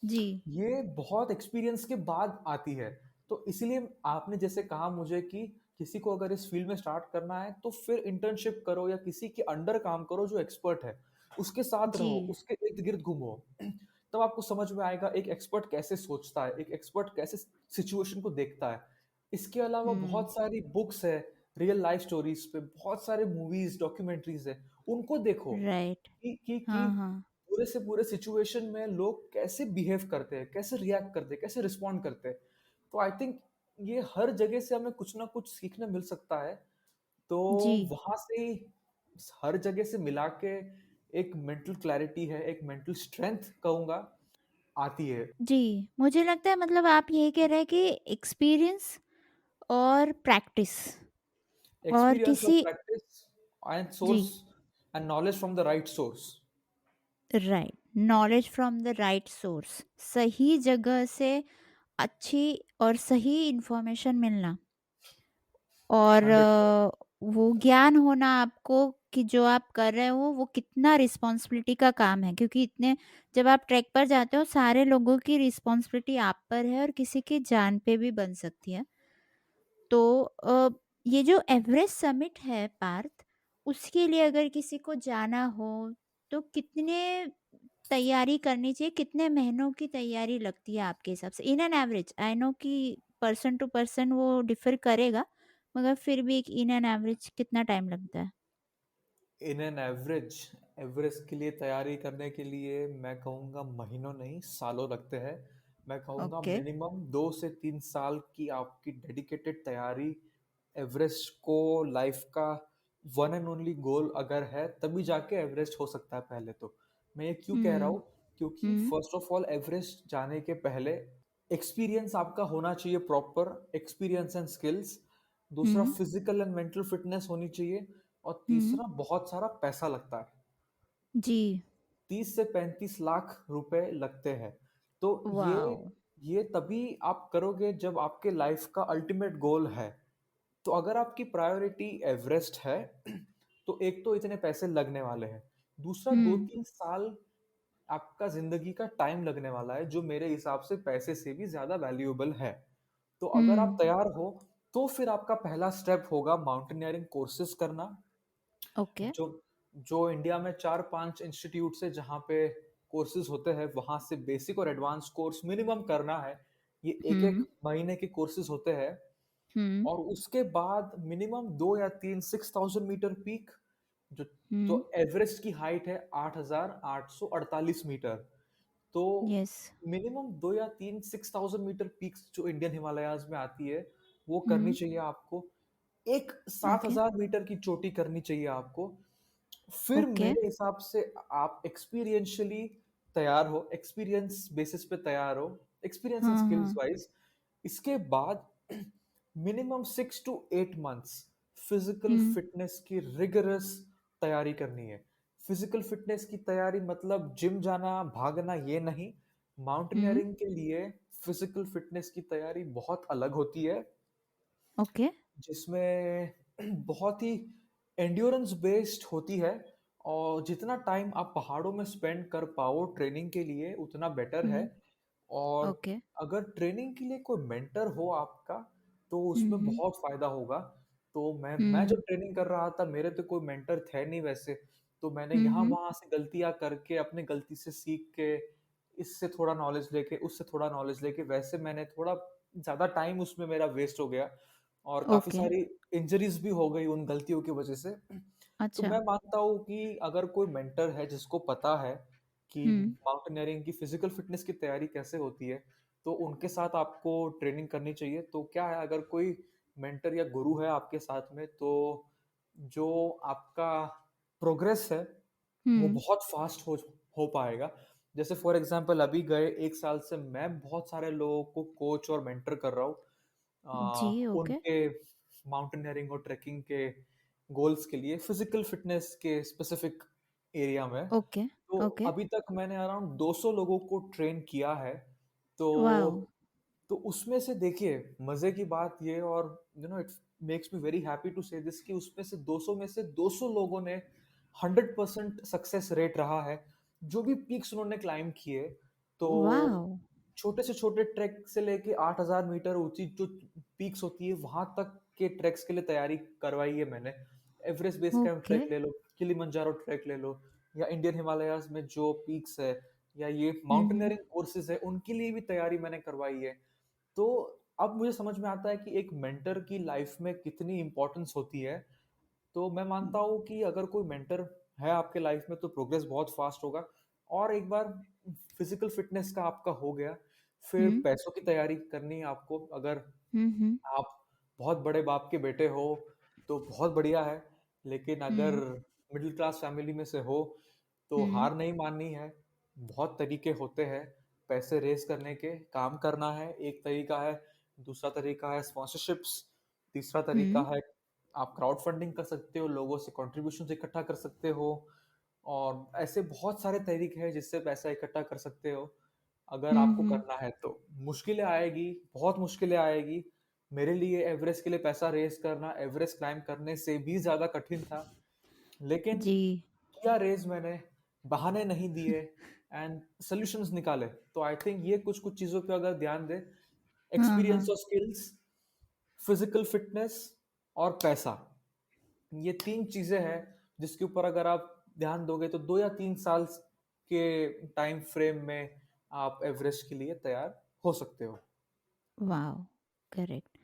जी, ये बहुत एक्सपीरियंस के बाद आती है। तो इसीलिए आपने जैसे कहा मुझे कि किसी को अगर इस फील्ड में स्टार्ट करना है तो फिर इंटर्नशिप करो या किसी के अंडर काम करो जो एक्सपर्ट है, उसके साथ जी, रहो, उसके इर्द गिर्द घूमो। तब आपको समझ में आएगा एक एक्सपर्ट कैसे सोचता है, एक एक्सपर्ट कैसे सिचुएशन को देखता है। इसके अलावा हुँ, बहुत सारी बुक्स है, रियल लाइफ स्टोरीज पे बहुत सारे मूवीज डॉक्यूमेंट्रीज है, उनको देखो राइट। कि हाँ, हाँ, पूरे से पूरे सिचुएशन में लोग कैसे बिहेव करते हैं, कैसे रिएक्ट करते हैं, कैसे रिस्पॉन्ड करते हैं। तो आई थिंक ये हर जगह से हमें कुछ ना कुछ सीखने मिल सकता है। तो जी, वहां से ही हर जगह से मिला के एक मेंटल क्लैरिटी है, एक मेंटल स्ट्रेंथ कहूंगा, आती है। जी, मुझे लगता है मतलब आप यही कह रहे हैं कि एक्सपीरियंस और प्रैक्टिस और एक्सपीरियंस और किसी प्रैक्टिस एंड जी, source and knowledge from the right source. Right, knowledge from the right source, सही जगह से अच्छी और सही इन्फॉर्मेशन मिलना और 100%। वो ज्ञान होना आपको कि जो आप कर रहे हो वो कितना रिस्पॉन्सिबिलिटी का काम है, क्योंकि इतने जब आप ट्रैक पर जाते हो सारे लोगों की रिस्पॉन्सिबिलिटी आप पर है और किसी की जान पे भी बन सकती है। तो ये जो एवरेस्ट समिट है पार्थ, उसके लिए अगर किसी को जाना हो तो कितने तैयारी करनी चाहिए? कितने महीनों की तैयारी लगती है आपके हिसाब से? In an average, I know कि पर्सन टू पर्सन वो डिफ़र करेगा, मगर फिर भी एक इन एन एवरेज कितना टाइम लगता है? इन एन एवरेज, एवरेस्ट के लिए तैयारी करने के लिए मैं कहूँगा महीनों नहीं सालों लगते हैं। मैं कहूँगा ओके। मिनिमम 2 से 3 साल की आपकी डेडिकेटेड तैयारी एवरेस्ट को लाइफ का वन एंड ओनली गोल अगर है, तभी जाके एवरेस्ट हो सकता है। पहले तो मैं ये क्यों कह रहा हुँ, हूँ, क्योंकि हुँ, फर्स्ट ऑफ ऑल एवरेस्ट जाने के पहले एक्सपीरियंस आपका होना चाहिए, प्रॉपर एक्सपीरियंस एंड स्किल्स। दूसरा हुँ, फिजिकल एंड मेंटल फिटनेस होनी चाहिए। और हुँ, तीसरा बहुत सारा पैसा लगता है, जी, 30 से 35 लाख रुपए लगते हैं। तो वॉव! ये तभी आप करोगे जब आपके लाइफ का अल्टीमेट गोल है। तो अगर आपकी प्रायोरिटी एवरेस्ट है तो एक तो इतने पैसे लगने वाले हैं, दूसरा दो हुँ, तीन साल आपका जिंदगी का टाइम लगने वाला है, जो मेरे हिसाब से पैसे से भी ज्यादा वैल्यूएबल है। तो अगर आप हुँ, तैयार हो तो फिर आपका पहला स्टेप होगा माउंटेनियरिंग कोर्सेज करना। ओके। जो जो इंडिया में 4-5 इंस्टीट्यूट है जहाँ पे कोर्सेज होते हैं, वहां से बेसिक और एडवांस कोर्स मिनिमम करना है। ये एक एक हुँ, महीने के कोर्सेज होते हैं। हुँ, और उसके बाद मिनिमम 2 या 3 6,000 मीटर पीक, जो हुँ, जो एवरेस्ट की हाइट है 8,848 मीटर। तो येस। मिनिमम 2 या 3 6,000 मीटर पीक्स जो इंडियन हिमालयाज में आती है, वो करनी हुँ, चाहिए आपको। एक सात ओके। हजार मीटर की चोटी करनी चाहिए आपको। फिर ओके। मेरे हिसाब से आप एक्सपीरियंशियली तैयार हो, एक्सपीरियंस बेसिस पे तैयार हो, एक्सपीरियंस एंड हाँ, स्किल्स हाँ। वाइज। इसके बाद minimum 6 to 8 months physical hmm, fitness की रिगरस तैयारी करनी है। फिजिकल फिटनेस की तैयारी मतलब जिम जाना, भागना, ये नहीं। हुँ, माउंटेनियरिंग के लिए फिजिकल फिटनेस की तैयारी बहुत अलग होती है, ओके। जिसमें बहुत ही एंड्योरेंस बेस्ड होती है। और जितना टाइम आप पहाड़ों में स्पेंड कर पाओ ट्रेनिंग के लिए उतना बेटर है। हुँ, और ओके। अगर ट्रेनिंग के लिए कोई मेंटर हो आपका तो हुँ, उसमें हुँ, बहुत फायदा होगा। तो मैं हुँ, जब ट्रेनिंग कर रहा था मेरे तो कोई मेंटर थे नहीं वैसे। तो मैंने हुँ, यहाँ हुँ, वहाँ से गलतियाँ करके अपने गलती से सीख के इससे थोड़ा नॉलेज लेके उससे थोड़ा नॉलेज लेके वैसे मैंने थोड़ा ज़्यादा टाइम उसमें मेरा वेस्ट हो गया और काफ़ी ओके। सारी इंजरीज भी हो गई उन गलतियों की वजह से। तो अच्छा। मैं मानता हूँ कि अगर कोई मेंटर है जिसको पता है कि हुँ, माउंटेनियरिंग की फिजिकल फिटनेस की तैयारी कैसे होती है तो उनके साथ आपको ट्रेनिंग करनी चाहिए। तो क्या है, अगर कोई मेंटर या गुरु है आपके साथ में तो जो आपका प्रोग्रेस है वो हुँ, बहुत फास्ट हो पाएगा। जैसे फॉर एग्जांपल अभी गए 1 साल से मैं बहुत सारे लोगों को कोच और मेंटर कर रहा हूँ जी, ओके, उनके माउंटेनियरिंग और ट्रैकिंग के गोल्स के लिए फिजिकल फिटनेस के स्पेसिफिक एरिया में। ओके, तो ओके। अभी तक मैंने अराउंड 200 लोगों को ट्रेन किया है। तो वॉव! उसमें से देखिए मजे की बात ये, और it makes me very happy to say this, कि उसमें से 200 में से 200 लोगों ने 100% सक्सेस रेट रहा है जो भी पीक्स उन्होंने क्लाइम किए। तो वॉव! छोटे से छोटे ट्रैक से लेके 8,000 मीटर ऊंची जो पीक्स होती है वहां तक के ट्रैक्स के लिए तैयारी करवाई है मैंने। Everest base camp okay. Track ले लो, किलिमंजारो ट्रैक ले लो, या इंडियन हिमालयाज में जो पीक्स है, या ये हुँ, हुँ, माउंटेनियरिंग कोर्सेज है उनके लिए भी तैयारी मैंने करवाई है। तो अब मुझे समझ में आता है कि एक मेंटर की लाइफ में कितनी इंपॉर्टेंस होती है। तो मैं मानता हूँ कि अगर कोई मेंटर है आपके लाइफ में तो प्रोग्रेस बहुत फास्ट होगा। और एक बार फिजिकल फिटनेस का आपका हो गया, फिर हुँ, पैसों की तैयारी करनी है आपको। अगर हुँ, हुँ, आप बहुत बड़े बाप के बेटे हो तो बहुत बढ़िया है, लेकिन अगर हुँ, मिडिल क्लास फैमिली में से हो तो हुँ, हार नहीं माननी है। बहुत तरीके होते हैं पैसे रेस करने के, काम करना है एक तरीका है, दूसरा तरीका है स्पॉन्सरशिप्स, तीसरा तरीका हुँ, है आप क्राउड फंडिंग कर सकते हो, लोगों से कॉन्ट्रीब्यूशन इकट्ठा कर सकते हो। और ऐसे बहुत सारे तरीके हैं जिससे पैसा इकट्ठा कर सकते हो। अगर हुँ, आपको हुँ। करना है तो मुश्किलें आएगी, बहुत मुश्किलें आएगी। मेरे लिए एवरेस्ट के लिए पैसा रेस करना एवरेस्ट क्लाइम करने से भी ज्यादा कठिन था, लेकिन जी। किया रेस मैंने, बहाने नहीं दिए एंड सॉल्यूशंस निकाले। तो आई थिंक ये कुछ कुछ चीजों पे अगर ध्यान दे, हाँ, एक्सपीरियंस हाँ। और स्किल्स, फिजिकल फिटनेस और पैसा, ये 3 चीजें हैं जिसके ऊपर अगर आप ध्यान दोगे तो 2 या 3 साल के टाइम फ्रेम में आप एवरेस्ट के लिए तैयार हो सकते हो। वॉव! करेक्ट।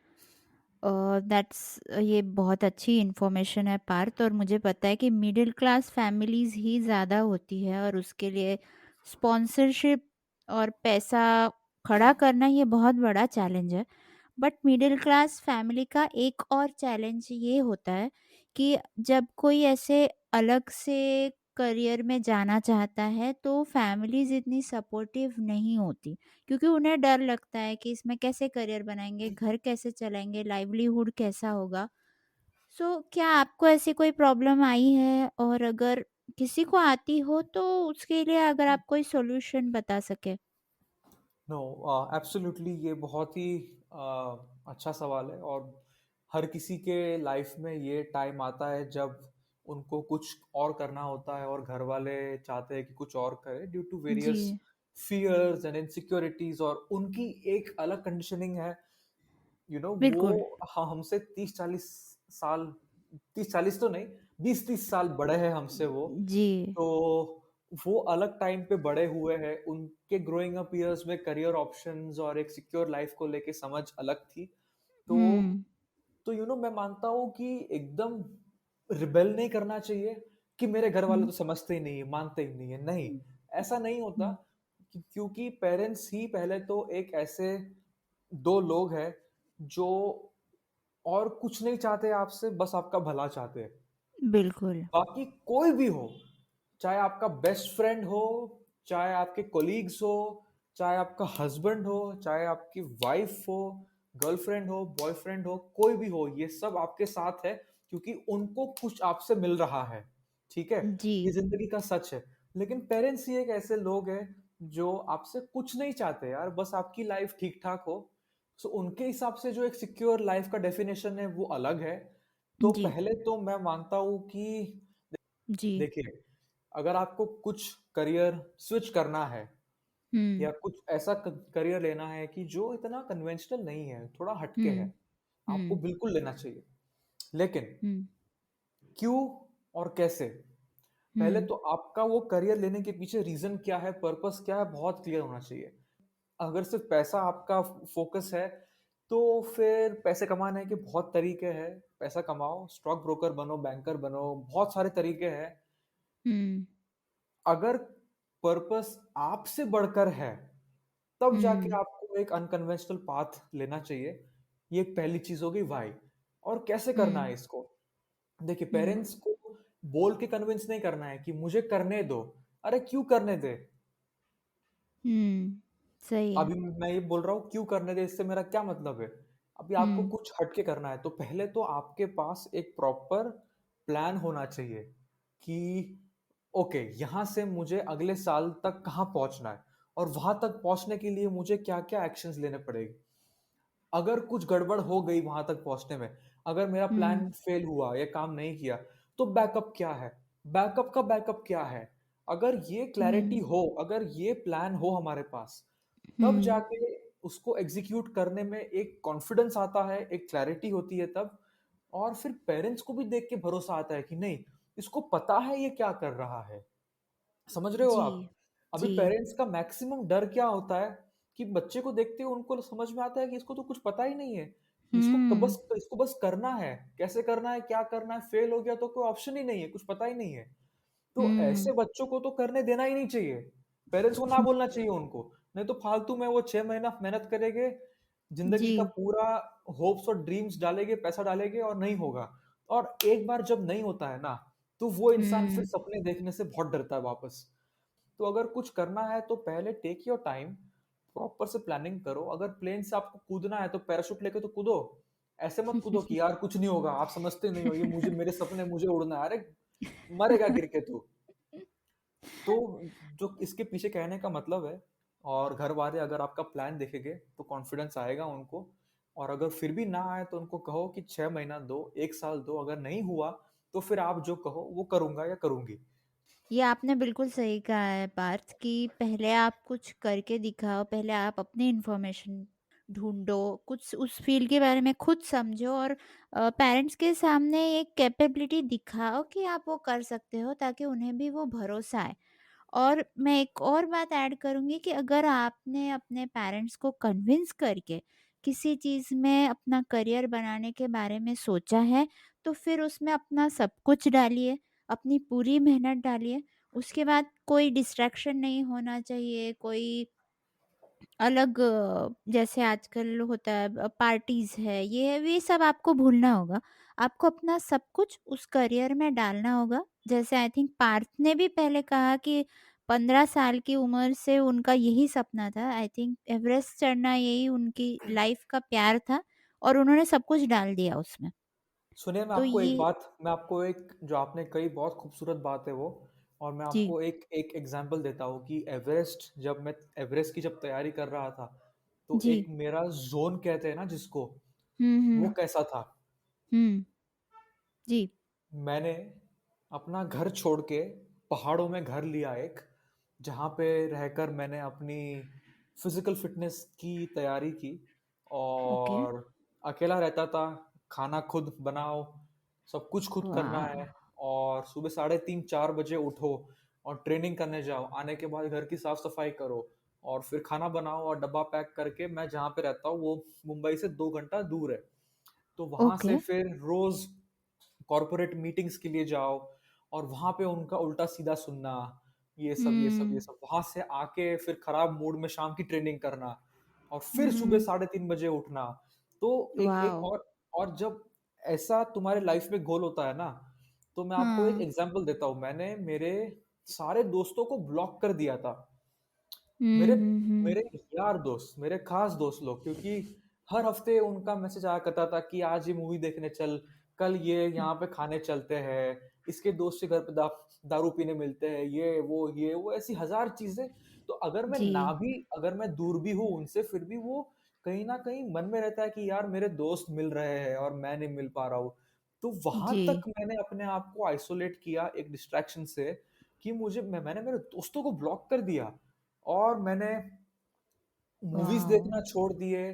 दैट्स ये बहुत अच्छी इन्फॉर्मेशन है पार्थ, और मुझे पता है कि मिडिल क्लास फैमिलीज़ ही ज़्यादा होती है और उसके लिए स्पॉन्सरशिप और पैसा खड़ा करना ये बहुत बड़ा चैलेंज है। बट मिडिल क्लास फैमिली का एक और चैलेंज ये होता है कि जब कोई ऐसे अलग से करियर में जाना चाहता है तो फैमिलीज इतनी सपोर्टिव नहीं होती, क्योंकि उन्हें डर लगता है कि इसमें कैसे करियर बनाएंगे, घर कैसे चलाएंगे, लाइवलीहुड कैसा होगा। सो क्या आपको ऐसी कोई प्रॉब्लम आई है, और अगर किसी को आती हो तो उसके लिए अगर आप कोई सॉल्यूशन बता सके। नो, एब्सोल्युटली, ये बहुत ही अच्छा सवाल है। और हर किसी के लाइफ में ये टाइम आता है जब उनको कुछ और करना होता है और घर वाले चाहते हैं कि कुछ और करे ड्यू टू जी। वेरियस फियर्स एंड इनसिक्योरिटीज, और उनकी एक अलग कंडीशनिंग है। वो बिल्कुल। हमसे 30-40 साल, 30-40 तो नहीं, 20-30 साल बड़े हैं हमसे वो। जी। तो वो अलग टाइम पे बड़े हुए हैं, उनके ग्रोइंग अप ईयर्स में करियर ऑप्शंस और एक सिक्योर लाइफ को लेके समझ अलग थी। तो हम्म। मैं मानता हूँ कि एकदम रिबेल नहीं करना चाहिए कि मेरे घर वाले हम्म। तो समझते ही नहीं है, मानते ही नहीं है, नहीं, ऐसा नहीं होता। हम्म। क्योंकि पेरेंट्स ही पहले तो एक ऐसे दो लोग हैं जो और कुछ नहीं चाहते आपसे, बस आपका भला चाहते हैं। बिल्कुल। बाकी कोई भी हो, चाहे आपका बेस्ट फ्रेंड हो, चाहे आपके कोलीग्स हो, चाहे आपका हस्बैंड हो, चाहे आपकी वाइफ हो, गर्लफ्रेंड हो, बॉयफ्रेंड हो, कोई भी हो, ये सब आपके साथ है क्योंकि उनको कुछ आपसे मिल रहा है। ठीक है, जी। ये जिंदगी का सच है। लेकिन पेरेंट्स ही एक ऐसे लोग हैं जो आपसे कुछ नहीं चाहते यार, बस आपकी लाइफ ठीक ठाक हो। सो उनके हिसाब से जो एक सिक्योर लाइफ का डेफिनेशन है वो अलग है। तो जी। पहले तो मैं मानता हूँ कि जी। देखिए, अगर आपको कुछ करियर स्विच करना है हुँ। या कुछ ऐसा करियर लेना है कि जो इतना कन्वेंशनल नहीं है, थोड़ा हटके है, हुँ। आपको हुँ। बिल्कुल लेना चाहिए। लेकिन हुँ। क्यों और कैसे? पहले हुँ। तो आपका वो करियर लेने के पीछे रीजन क्या है, पर्पस क्या है, बहुत क्लियर होना चाहिए। अगर सिर्फ पैसा आपका फोकस है, तो फिर पैसे कमाने के बहुत तरीके हैं। पैसा कमाओ, स्टॉक ब्रोकर बनो, बैंकर बनो, बहुत सारे तरीके हैं। हुँ। अगर पर्पस आपसे बढ़कर है, तब जाके हुँ। आपको एक अनकन्वेंशनल पाथ लेना चाहिए। ये एक पहली चीज होगी, व्हाई। और कैसे करना है हुँ। इसको? देखिए, हुँ। पेरेंट्स को बोल के कन्विंस नहीं करना है कि मुझे करने दो। अरे क्यों करने दे? हुँ। सही है। अभी मैं ये बोल रहा हूँ क्यों करने दे, इससे मेरा क्या मतलब है? अभी आपको हुँ। कुछ हटके करना है तो पहले तो आपके पास एक प्रॉपर प्लान होना चाहिए कि ओके, यहाँ से मुझे अगले साल तक कहाँ पहुंचना है और वहां तक पहुंचने के लिए मुझे क्या क्या एक्शंस लेने पड़ेंगे। अगर कुछ गड़बड़ हो गई वहां तक पहुंचने में, अगर मेरा हुँ। प्लान फेल हुआ या काम नहीं किया, तो बैकअप क्या है? बैकअप का बैकअप क्या है? अगर ये क्लैरिटी हुँ। हो, अगर ये प्लान हो हमारे पास, तब हुँ। जाके उसको एग्जीक्यूट करने में एक कॉन्फिडेंस आता है, एक क्लैरिटी होती है तब। और फिर पेरेंट्स को भी देख के भरोसा आता है कि नहीं, इसको पता है ये क्या कर रहा है। समझ रहे हो जी। आप? अभी जी। पेरेंट्स का मैक्सिमम डर क्या होता है कि बच्चे को देखते ही उनको समझ में आता है कि इसको तो कुछ पता ही नहीं है। हुँ। इसको बस करना है, कैसे करना है, क्या करना है, फेल हो गया तो कोई ऑप्शन ही नहीं है, कुछ पता ही नहीं है। तो हुँ। ऐसे बच्चों को तो करने देना ही नहीं चाहिए। पेरेंट्स को ना बोलना चाहिए उनको, नहीं तो फालतू में वो 6 महीना मेहनत करेंगे, जिंदगी जी। का पूरा होप्स और ड्रीम्स डालेंगे, पैसा डालेंगे और नहीं होगा। और एक बार जब नहीं होता है ना, तो वो इंसान फिर हुँ। सपने देखने से बहुत डरता है वापस। तो अगर कुछ करना है तो पहले टेक योर टाइम, प्रॉपर से प्लानिंग करो। अगर प्लेन से आपको कूदना है तो पैराशूट लेके तो कूदो। ऐसे मत कूदो कि यार कुछ नहीं होगा, आप समझते नहीं हो, ये मुझे, मेरे सपने, मुझे उड़ना है। अरे मरेगा गिर के तू। तो जो इसके पीछे कहने का मतलब है, और घर वाले अगर आपका प्लान देखेंगे तो कॉन्फिडेंस आएगा उनको। और अगर फिर भी ना आए तो उनको कहो कि 6 महीना दो, 1 साल दो, अगर नहीं हुआ तो फिर आप जो कहो वो करूंगा या करूंगी। ये आपने बिल्कुल सही कहा है पार्थ कि पहले आप कुछ करके दिखाओ, पहले आप अपनी इन्फॉर्मेशन ढूँढो, कुछ उस फ़ील्ड के बारे में खुद समझो और पेरेंट्स के सामने एक कैपेबिलिटी दिखाओ कि आप वो कर सकते हो ताकि उन्हें भी वो भरोसा आए। और मैं एक और बात ऐड करूँगी कि अगर आपने अपने पेरेंट्स को कन्विंस करके किसी चीज़ में अपना करियर बनाने के बारे में सोचा है, तो फिर उसमें अपना सब कुछ डालिए, अपनी पूरी मेहनत डालिए। उसके बाद कोई डिस्ट्रैक्शन नहीं होना चाहिए, कोई अलग जैसे आजकल होता है पार्टीज़ है, ये है, ये सब आपको भूलना होगा। आपको अपना सब कुछ उस करियर में डालना होगा। जैसे आई थिंक पार्थ ने भी पहले कहा कि 15 साल की उम्र से उनका यही सपना था। आई थिंक एवरेस्ट चढ़ना यही उनकी लाइफ़ का प्यार था और उन्होंने सब कुछ डाल दिया उसमें। सुनिए, तो ये मैं आपको एक, जो आपने कही बहुत खूबसूरत बात है वो। और मैं जी। आपको एक एक एग्जांपल देता हूँ कि मैं एवरेस्ट की जब तैयारी कर रहा था, तो जी। एक मेरा जोन कहते हैं ना जिसको, हुँ। वो हुँ। कैसा था। हुँ। जी। मैंने अपना घर छोड़ के पहाड़ों में घर लिया एक, जहाँ पे रहकर मैंने अपनी फिजिकल फिटनेस की तैयारी की। ओके। और अकेला रहता था, खाना खुद बनाओ, सब कुछ खुद करना वाह! है। और सुबह 3:30 4 बजे उठो और ट्रेनिंग करने जाओ, आने के बाद घर की साफ सफाई करो और फिर खाना बनाओ और डब्बा पैक करके, मैं जहाँ पे रहता हूँ वो मुंबई से 2 घंटा दूर है। तो वहां ओके। से फिर रोज कॉरपोरेट मीटिंग्स के लिए जाओ और वहां पे उनका उल्टा सीधा सुनना, ये हुँ। सब वहां से आके फिर खराब मूड में शाम की ट्रेनिंग करना और फिर सुबह हुँ। 3:30 बजे उठना। तो एक एक वॉव! और जब ऐसा तुम्हारे लाइफ में गोल होता है ना, तो मैं आपको एक हाँ। एग्जांपल देता हूँ। मैंने मेरे सारे दोस्तों को ब्लॉक कर दिया था। मेरे हुँ। मेरे यार दोस्त, मेरे खास दोस्त लोग, क्योंकि हर हफ्ते उनका मैसेज आया करता था कि आज ये मूवी देखने चल, कल ये यहाँ पे खाने चलते हैं, इसके दोस्त के घर पे दारू पीने मिलते हैं, ये वो ऐसी हजार चीजें। तो अगर मैं ना जी, भी, अगर मैं दूर भी हूँ उनसे, फिर भी वो कहीं ना कहीं मन में रहता है कि यार मेरे दोस्त मिल रहे हैं और मैं नहीं मिल पा रहा हूँ। तो वहां जी। तक मैंने अपने आप को आइसोलेट किया एक डिस्ट्रैक्शन से, कि मैंने मेरे दोस्तों को ब्लॉक कर दिया। और मैंने मूवीज वॉव! देखना छोड़ दिए,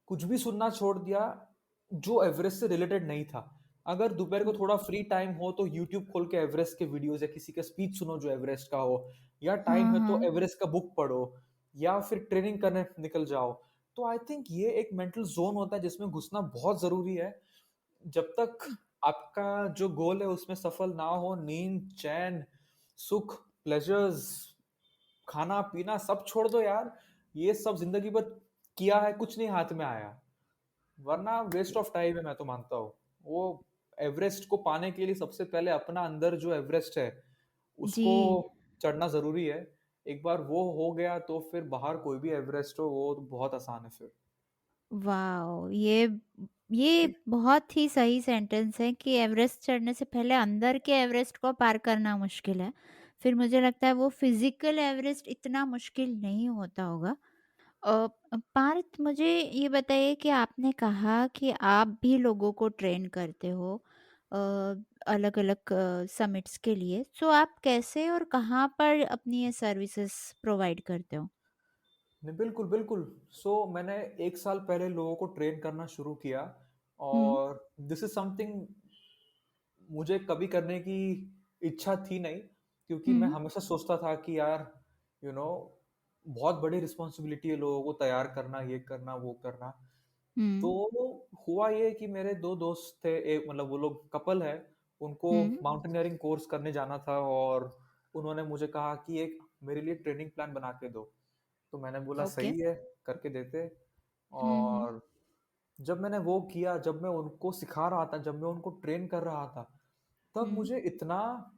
कुछ भी सुनना छोड़ दिया जो एवरेस्ट से रिलेटेड नहीं था। अगर दोपहर को हुँ, थोड़ा फ्री टाइम हो तो यूट्यूब खोल के एवरेस्ट के वीडियोस या किसी का स्पीच सुनो जो एवरेस्ट का हो, या टाइम हाँ, है तो हाँ। एवरेस्ट का बुक पढ़ो, या फिर ट्रेनिंग करने निकल जाओ। तो आई थिंक ये एक मेंटल जोन होता है जिसमें घुसना बहुत जरूरी है। जब तक आपका जो गोल है उसमें सफल ना हो, नींद, चैन, सुख, प्लेजर्स, खाना पीना सब छोड़ दो यार। ये सब जिंदगी भर किया है, कुछ नहीं हाथ में आया, वरना वेस्ट ऑफ टाइम है, मैं तो मानता हूँ। वो एवरेस्ट को पाने के लिए सबसे पहले अपना अंदर जो एवरेस्ट है उसको जी, चढ़ना जरूरी है। एक बार वो हो गया तो फिर बाहर कोई भी एवरेस्ट हो वो तो बहुत आसान है फिर। वॉव! ये बहुत ही सही सेंटेंस है कि एवरेस्ट चढ़ने से पहले अंदर के एवरेस्ट को पार करना मुश्किल है। फिर मुझे लगता है वो फिज़िकल एवरेस्ट इतना मुश्किल नहीं होता होगा। पार्थ, मुझे ये बताइए कि आपने कहा कि आप भी लोगों को ट्रेन करते हो अलग-अलग समिट्स के लिए। सो आप कैसे और कहाँ पर अपनी ये सर्विसेज़ प्रोवाइड करते हो? नहीं, बिल्कुल बिल्कुल। मैंने एक साल पहले लोगों को ट्रेन करना शुरू किया, हुँ, और दिस इज समथिंग मुझे कभी करने की इच्छा थी नहीं, क्योंकि मैं हुँ, हमेशा सोचता था कि यार यू you नो बहुत बड़ी रिस्पॉन्सिबिलिटी है लोगों को तैयार करना, ये करना वो करना। तो हुँ, हुआ ये कि मेरे दो दोस्त थे, एक मतलब वो लोग कपल है, उनको हुँ, माउंटेनियरिंग कोर्स करने जाना था, और उन्होंने मुझे कहा कि एक मेरे लिए ट्रेनिंग प्लान बना के दो। तो मैंने बोला ओके। सही है, करके देते। हुँ, हुँ, और जब मैंने वो किया, जब मैं उनको सिखा रहा था, जब मैं उनको ट्रेन कर रहा था, तब हुँ, मुझे इतना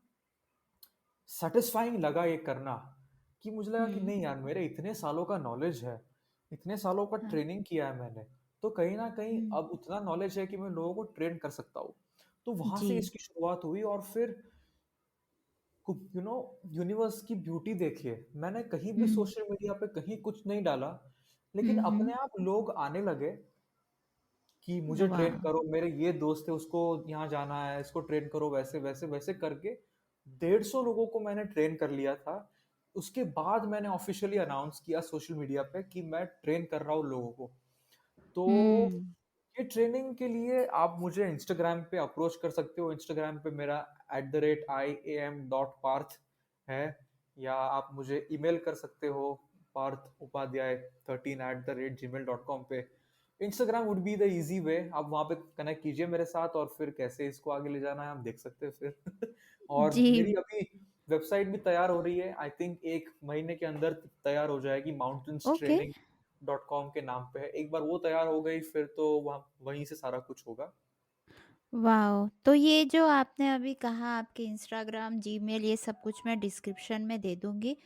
सेटिस्फाइंग लगा ये करना, कि मुझे लगा कि हुँ, नहीं यार, मेरे इतने सालों का नॉलेज है, इतने सालों का हाँ, ट्रेनिंग किया है मैंने, तो कहीं ना कहीं हुँ, अब उतना नॉलेज है कि मैं लोगों को ट्रेन कर सकता हूँ। तो वहां जी। से इसकी शुरुआत हुई, और फिर यू नो यूनिवर्स की ब्यूटी देखिए, मैंने कहीं भी हुँ, सोशल मीडिया पे कहीं कुछ नहीं डाला, लेकिन हुँ, अपने हुँ, आप लोग आने लगे कि मुझे ट्रेन वाह! करो, मेरे ये दोस्त है उसको यहाँ जाना है, इसको ट्रेन करो, वैसे वैसे वैसे करके 150 लोगों को मैंने ट्रेन कर लिया था। उसके बाद मैंने ऑफिशियली अनाउंस किया सोशल मीडिया पे कि मैं ट्रेन कर रहा हूँ लोगों को। तो हुँ, ये ट्रेनिंग के लिए आप मुझे इंस्टाग्राम पे अप्रोच कर सकते हो। इंस्टाग्राम पे मेरा @iam.parth है, या आप मुझे ईमेल कर सकते हो parthupadhyay13@gmail.com पे। Instagram would be the easy way, आप वहां पे कनेक्ट कीजिए मेरे साथ, और फिर कैसे इसको आगे ले जाना है हम देख सकते हैं फिर। और जी, मेरी अभी वेबसाइट भी तैयार हो रही है, आई थिंक 1 महीने के अंदर तैयार हो जाएगी, माउंटेन्स ओके। ट्रेनिंग .com के नाम पे है। एक बार वो तैयार हो गई फिर तो वहाँ वहीं से सारा कुछ होगा। वाओ! तो ये जो आपने अभी कहा आपके इंस्टाग्राम, जीमेल ये सब कुछ मैं डिस्क्रिप्शन में दे दूँगी।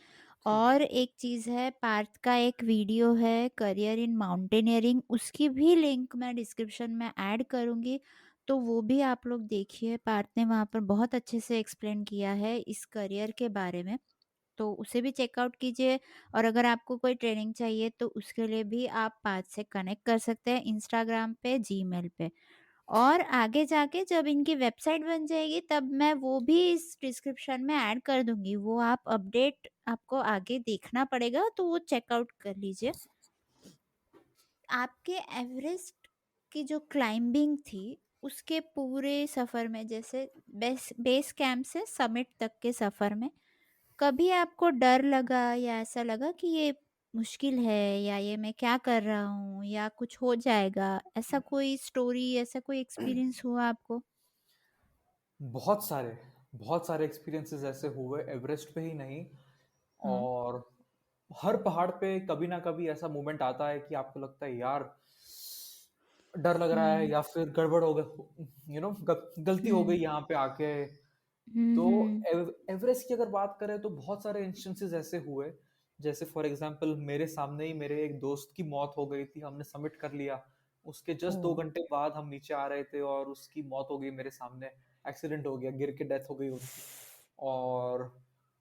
ठीक है। और एक चीज़ है, पार्थ का एक वीडियो है करियर इन माउंटेनियरिंग, उसकी भी लिंक मैं डिस्क्रिप्शन में ऐड करूँगी। तो वो भी आप लोग देखिए, पार्थ ने वहाँ पर बहुत अच्छे से एक्सप्लेन किया है इस करियर के बारे में। तो उसे भी चेकआउट कीजिए। और अगर आपको कोई ट्रेनिंग चाहिए तो उसके लिए भी आप पार्थ से कनेक्ट कर सकते हैं इंस्टाग्राम पे, जीमेल पे। और आगे जाके जब इनकी वेबसाइट बन जाएगी तब मैं वो भी इस डिस्क्रिप्शन में ऐड कर दूँगी। वो आप अपडेट आपको आगे देखना पड़ेगा तो वो चेकआउट कर लीजिए। आपके एवरेस्ट की जो क्लाइंबिंग थी उसके पूरे सफ़र में, जैसे बेस बेस कैंप से समिट तक के सफ़र में, कभी आपको डर लगा या ऐसा लगा कि ये मुश्किल है या ये मैं क्या कर रहा हूँ या कुछ हो जाएगा? ऐसा कोई स्टोरी, ऐसा कोई एक्सपीरियंस हुआ आपको? बहुत सारे एक्सपीरियंसेस ऐसे हुए, एवरेस्ट पे ही नहीं, हाँ। और हर पहाड़ पे कभी ना कभी ऐसा मोमेंट आता है कि आपको लगता है यार डर लग रहा है, हुँ, या फिर गड़बड़ हो गई, गलती हो गई हुँ, यहाँ पे आके। तो हम्म। एवरेस्ट की अगर बात करें तो बहुत सारे इंस्टेंसेस ऐसे हुए, जैसे फॉर एग्जांपल मेरे सामने ही मेरे एक दोस्त की मौत हो गई थी, हमने समिट कर लिया, उसके ओ। जस्ट 2 घंटे बाद हम नीचे आ रहे थे और उसकी मौत हो गई मेरे सामने, एक्सीडेंट हो गया, गिर के डेथ हो गई उनकी। और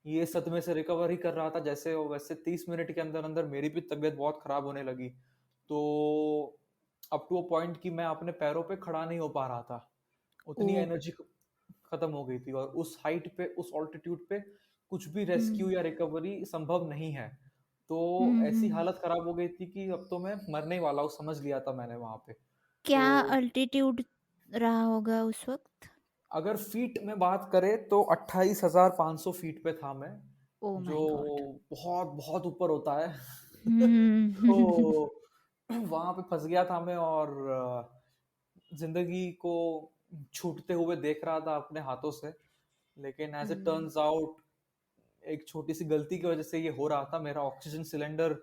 ये सदमे से रिकवर ही कर रहा था जैसे, और वैसे 30 मिनट के अंदर अंदर मेरी भी तबीयत बहुत खराब होने लगी। तो अप टू अ पॉइंट कि मैं अपने पैरों पे खड़ा नहीं हो पा रहा था, ओ। उतनी एनर्जी खत्म हो गई थी, और उस हाइट पे, उस ऑल्टीट्यूड पे कुछ भी रेस्क्यू हम्म या रिकवरी संभव नहीं है। तो ऐसी हम्म। हालत खराब हो गई थी कि अब तो मैं मरने ही वाला हूँ, समझ लिया था मैंने वहां पे। क्या तो अल्टीट्यूड रहा होगा उस वक्त? अगर फीट में बात करें तो 28,500 फीट पे था मैं, ओ जो माय गॉड। बहुत बहुत ऊपर होता है। हम्म। तो वहां पे फंस गया था मैं, और जिंदगी को छूटते हुए देख रहा था अपने हाथों से। लेकिन as it hmm turns out, एक छोटी सी गलती की वजह से ये हो रहा था। मेरा ऑक्सीजन सिलेंडर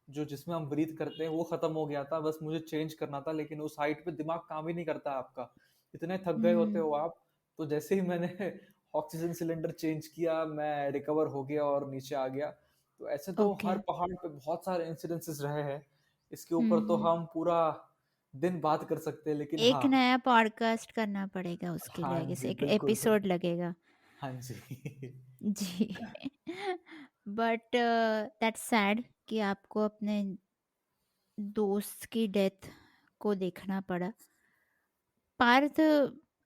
जो जिसमें हम ब्रीथ करते हैं वो खत्म हो गया था, बस मुझे चेंज करना था, लेकिन उस हाइट पे दिमाग काम ही नहीं करता है आपका, इतने थक गए होते हम्म। हो आप। तो जैसे ही मैंने ऑक्सीजन सिलेंडर चेंज किया, मैं रिकवर हो गया और नीचे आ गया। तो ऐसे तो ओके। हर पहाड़ पे बहुत सारे इंसिडेंसेस रहे हैं, इसके ऊपर तो हम्म। हम पूरा दिन बात कर सकते हैं, लेकिन एक हाँ। नया पॉडकास्ट करना पड़ेगा उसके लिए, हाँ आगे जी, से एक बिल्कुल एपिसोड बिल्कुल। लगेगा। हाँ जी। जी। बट दैट्स सैड कि आपको अपने दोस्त की डेथ को देखना पड़ा। पार्थ,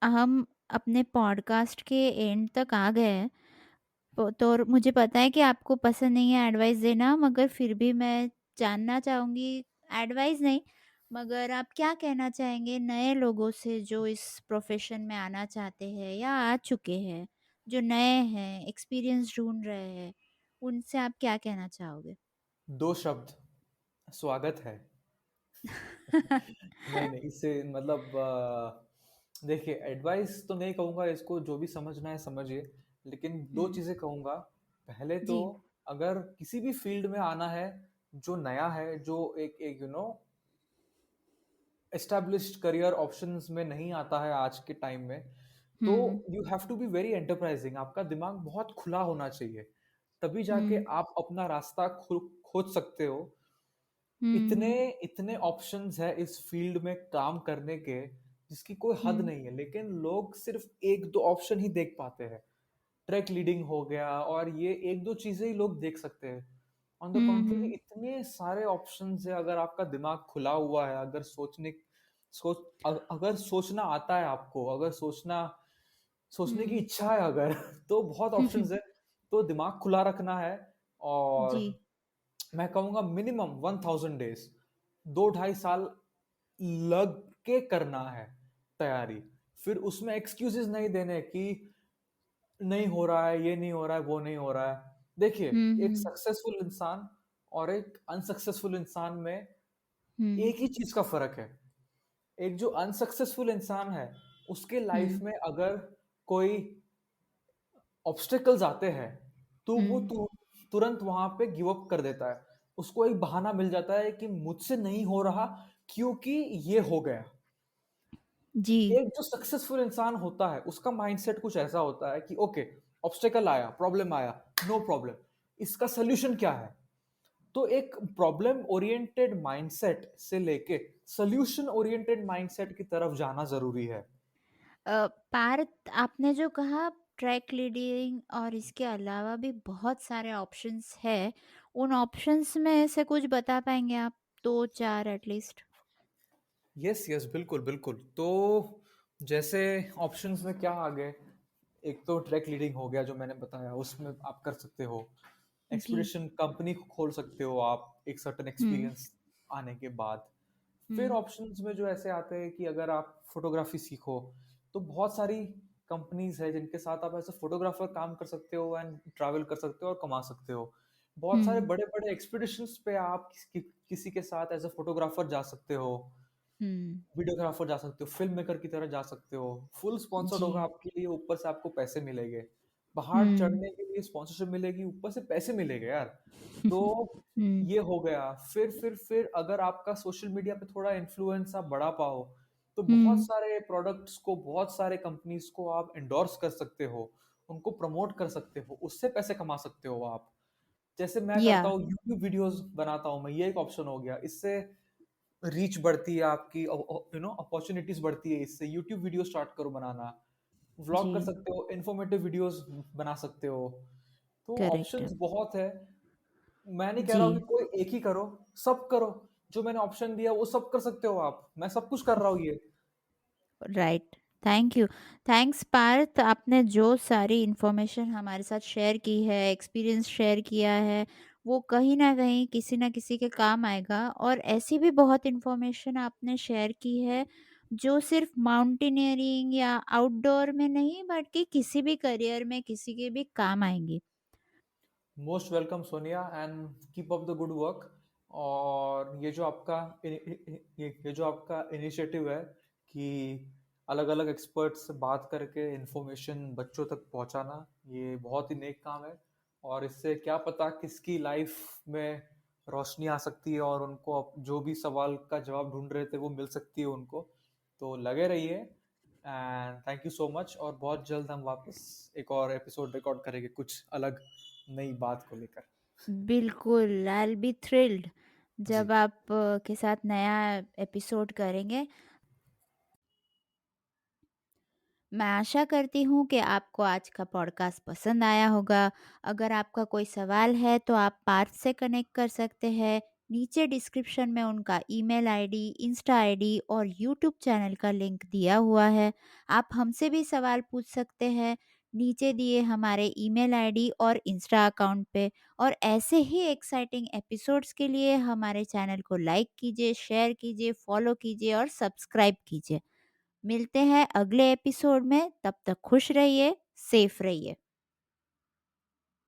हम अपने पॉडकास्ट के एंड तक आ गए हैं। तो मुझे पता है कि आपको पसंद नहीं है एडवाइस देना, मगर फिर भी मैं जानना चाहूँगी, एडवाइस नहीं, मगर आप क्या कहना चाहेंगे नए लोगों से जो इस प्रोफेशन में आना चाहते हैं या आ चुके हैं, जो नए हैं, एक्सपीरियंस ढूंढ रहे हैं, उनसे आप क्या कहना चाहोगे? 2 शब्द: स्वागत है। नहीं नहीं, इससे मतलब देखिए, एडवाइस तो नहीं कहूँगा इसको, जो भी समझना है समझिए, लेकिन दो हुँ, चीज़ें कहूँगा। पहले तो, जी। अगर किसी भी फील्ड में आना है, जो नया है, जो एक एक एस्टैब्लिश्ड करियर ऑप्शंस में नहीं आता है आज के टाइम में, तो हुँ, you have to be very enterprising, आपका दिमाग बहुत खुला होना चाहिए, तभी जाके हुँ, आप अपना रास्ता खोज सकते हो। इतने हुँ, इतने ऑप्शंस है इस फील्ड में काम करने के, जिसकी कोई हद हुँ, नहीं है, लेकिन लोग सिर्फ एक दो ऑप्शन ही देख पाते हैं। ट्रैक लीडिंग हो गया, और ये एक दो चीजें ही लोग देख सकते हैं। ऑन द हुँ, कॉन्ट्ररी हुँ, इतने सारे ऑप्शंस है, अगर आपका दिमाग खुला हुआ है, अगर अगर सोचना आता है आपको, अगर सोचने की हुँ, इच्छा है अगर, तो बहुत ऑप्शंस है। तो दिमाग खुला रखना है, और जी। मैं कहूंगा मिनिमम 1000 डेज, 2 ढाई साल लग के करना है तैयारी। फिर उसमें एक्सक्यूजेस नहीं देने कि नहीं हो रहा है, ये नहीं हो रहा है, वो नहीं हो रहा है। देखिए, हुँ, एक हुँ, सक्सेसफुल इंसान और एक अनसक्सेसफुल इंसान में हुँ, एक ही चीज का फर्क है। एक जो अनसक्सेसफुल इंसान है, उसके लाइफ हुँ, में अगर कोई ऑब्स्टेकल्स आते हैं, तो वो हुँ, तुरंत वहां पे गिव अप कर देता है। उसको एक बहाना मिल जाता है कि मुझसे नहीं हो रहा, क्योंकि ये हो गया। जी। एक जो सक्सेसफुल इंसान होता है, उसका माइंडसेट कुछ ऐसा होता है कि ओके, ऑब्स्टेकल आया, प्रॉब्लम आया, नो प्रॉब्लम, इसका सोल्यूशन क्या है। तो एक प्रॉब्लम ओरिएंटेड माइंडसेट से लेके सोल्यूशन ओरिएंटेड माइंडसेट की तरफ जाना जरूरी है। पार्थ, आपने जो कहा ट्रैक लीडिंग और इसके अलावा भी बहुत सारे ऑप्शंस है, उन ऑप्शंस में से कुछ बता पाएंगे आप? 2-4 एटलीस्ट। यस यस, बिल्कुल बिल्कुल। तो जैसे ऑप्शंस में क्या आ गए, एक तो ट्रैक लीडिंग हो गया जो मैंने बताया, उसमें आप कर सकते हो। जी। एक्सपीडिशन कंपनी को खोल सकते हो आप, एक सर्टेन हुँ, एक्सपीरियंस आने के बाद। फिर हुँ, ऑप्शंस में जो ऐसे आते हैं कि अगर आप फोटोग्राफी सीखो, तो बहुत सारी कंपनीज है जिनके साथ आप एज अ फोटोग्राफर काम कर सकते हो, एंड ट्रैवल कर सकते हो और कमा सकते हो। बहुत सारे हुँ, बड़े बड़े एक्सपीडिशंस पे आप किसी के साथ एज अ फोटोग्राफर जा सकते हो, हुँ, वीडियोग्राफर जा सकते हो, फिल्म मेकर की तरह जा सकते हो। फुल स्पॉन्सर्ड जी। होगा आपके लिए, ऊपर से आपको पैसे मिलेंगे। पहाड़ हुँ। चढ़ने के लिए स्पॉन्सरशिप मिलेगी, ऊपर से पैसे मिलेंगे यार। तो हुँ, ये हो गया। फिर अगर आपका सोशल मीडिया पे थोड़ा इन्फ्लुएंस आप बढ़ा पाओ, तो बहुत हुँ, सारे प्रोडक्ट्स को, बहुत सारे कंपनीज को आप एंडोर्स कर सकते हो, उनको प्रमोट कर सकते हो, उससे पैसे कमा सकते हो आप। जैसे मैं या करता हूँ, यूट्यूब वीडियोस बनाता हूँ मैं, ये एक ऑप्शन हो गया। इससे रीच बढ़ती है आपकी, अपॉर्चुनिटीज बढ़ती है। इससे यूट्यूब वीडियो स्टार्ट करो बनाना, व्लॉग कर जी, सकते हो, इन्फॉर्मेटिव वीडियोस बना सकते हो। तो करेक्ट। ऑप्शंस बहुत है। मैं नहीं कह रहा हूँ कि जी, कोई एक ही करो, सब करो। जो मैंने ऑप्शन दिया वो सब कर सकते हो आप, मैं सब कुछ कर रहा हूँ ये। Right. Thank you. Thanks Parth, आपने जो सारी इन्फॉर्मेशन हमारे साथ शेयर की है, एक्सपीरियंस शेयर किया है, वो कहीं न कहीं किसी न किसी के काम आएगा। और ऐसी भी बहुत इन्फॉर्मेशन आपने शेयर की है, जो सिर्फ़ माउंटेनियरिंग या आउटडोर में नहीं, बल्कि किसी भी करियर में किसी के भी काम आएँगी। Most welcome Sonia, and keep up the good work. और ये जो आपका इनिशिएटिव है कि अलग अलग एक्सपर्ट्स से बात करके इंफॉर्मेशन बच्चों तक पहुंचाना, ये बहुत ही नेक काम है। और इससे क्या पता किसकी लाइफ में रोशनी आ सकती है, और उनको जो भी सवाल का जवाब ढूंढ रहे थे वो मिल सकती है उनको। तो लगे रहिए, and thank you so much. और बहुत जल्द हम वापस एक और एपिसोड रिकॉर्ड करेंगे कुछ अलग नई बात को लेकर। बिल्कुल, आई विल बी थ्रिल्ड जी। जब आप के साथ नया एपिसोड करेंगे। मैं आशा करती हूँ कि आपको आज का पॉडकास्ट पसंद आया होगा। अगर आपका कोई सवाल है तो आप पार्थ से कनेक्ट कर सकते हैं। नीचे डिस्क्रिप्शन में उनका ईमेल आईडी, इंस्टा आईडी और यूट्यूब चैनल का लिंक दिया हुआ है। आप हमसे भी सवाल पूछ सकते हैं नीचे दिए हमारे ईमेल आईडी और इंस्टा अकाउंट पे। और ऐसे ही एक्साइटिंग एपिसोड्स के लिए हमारे चैनल को लाइक कीजिए, शेयर कीजिए, फॉलो कीजिए और सब्सक्राइब कीजिए। मिलते हैं अगले एपिसोड में, तब तक खुश रहिए, सेफ रहिए।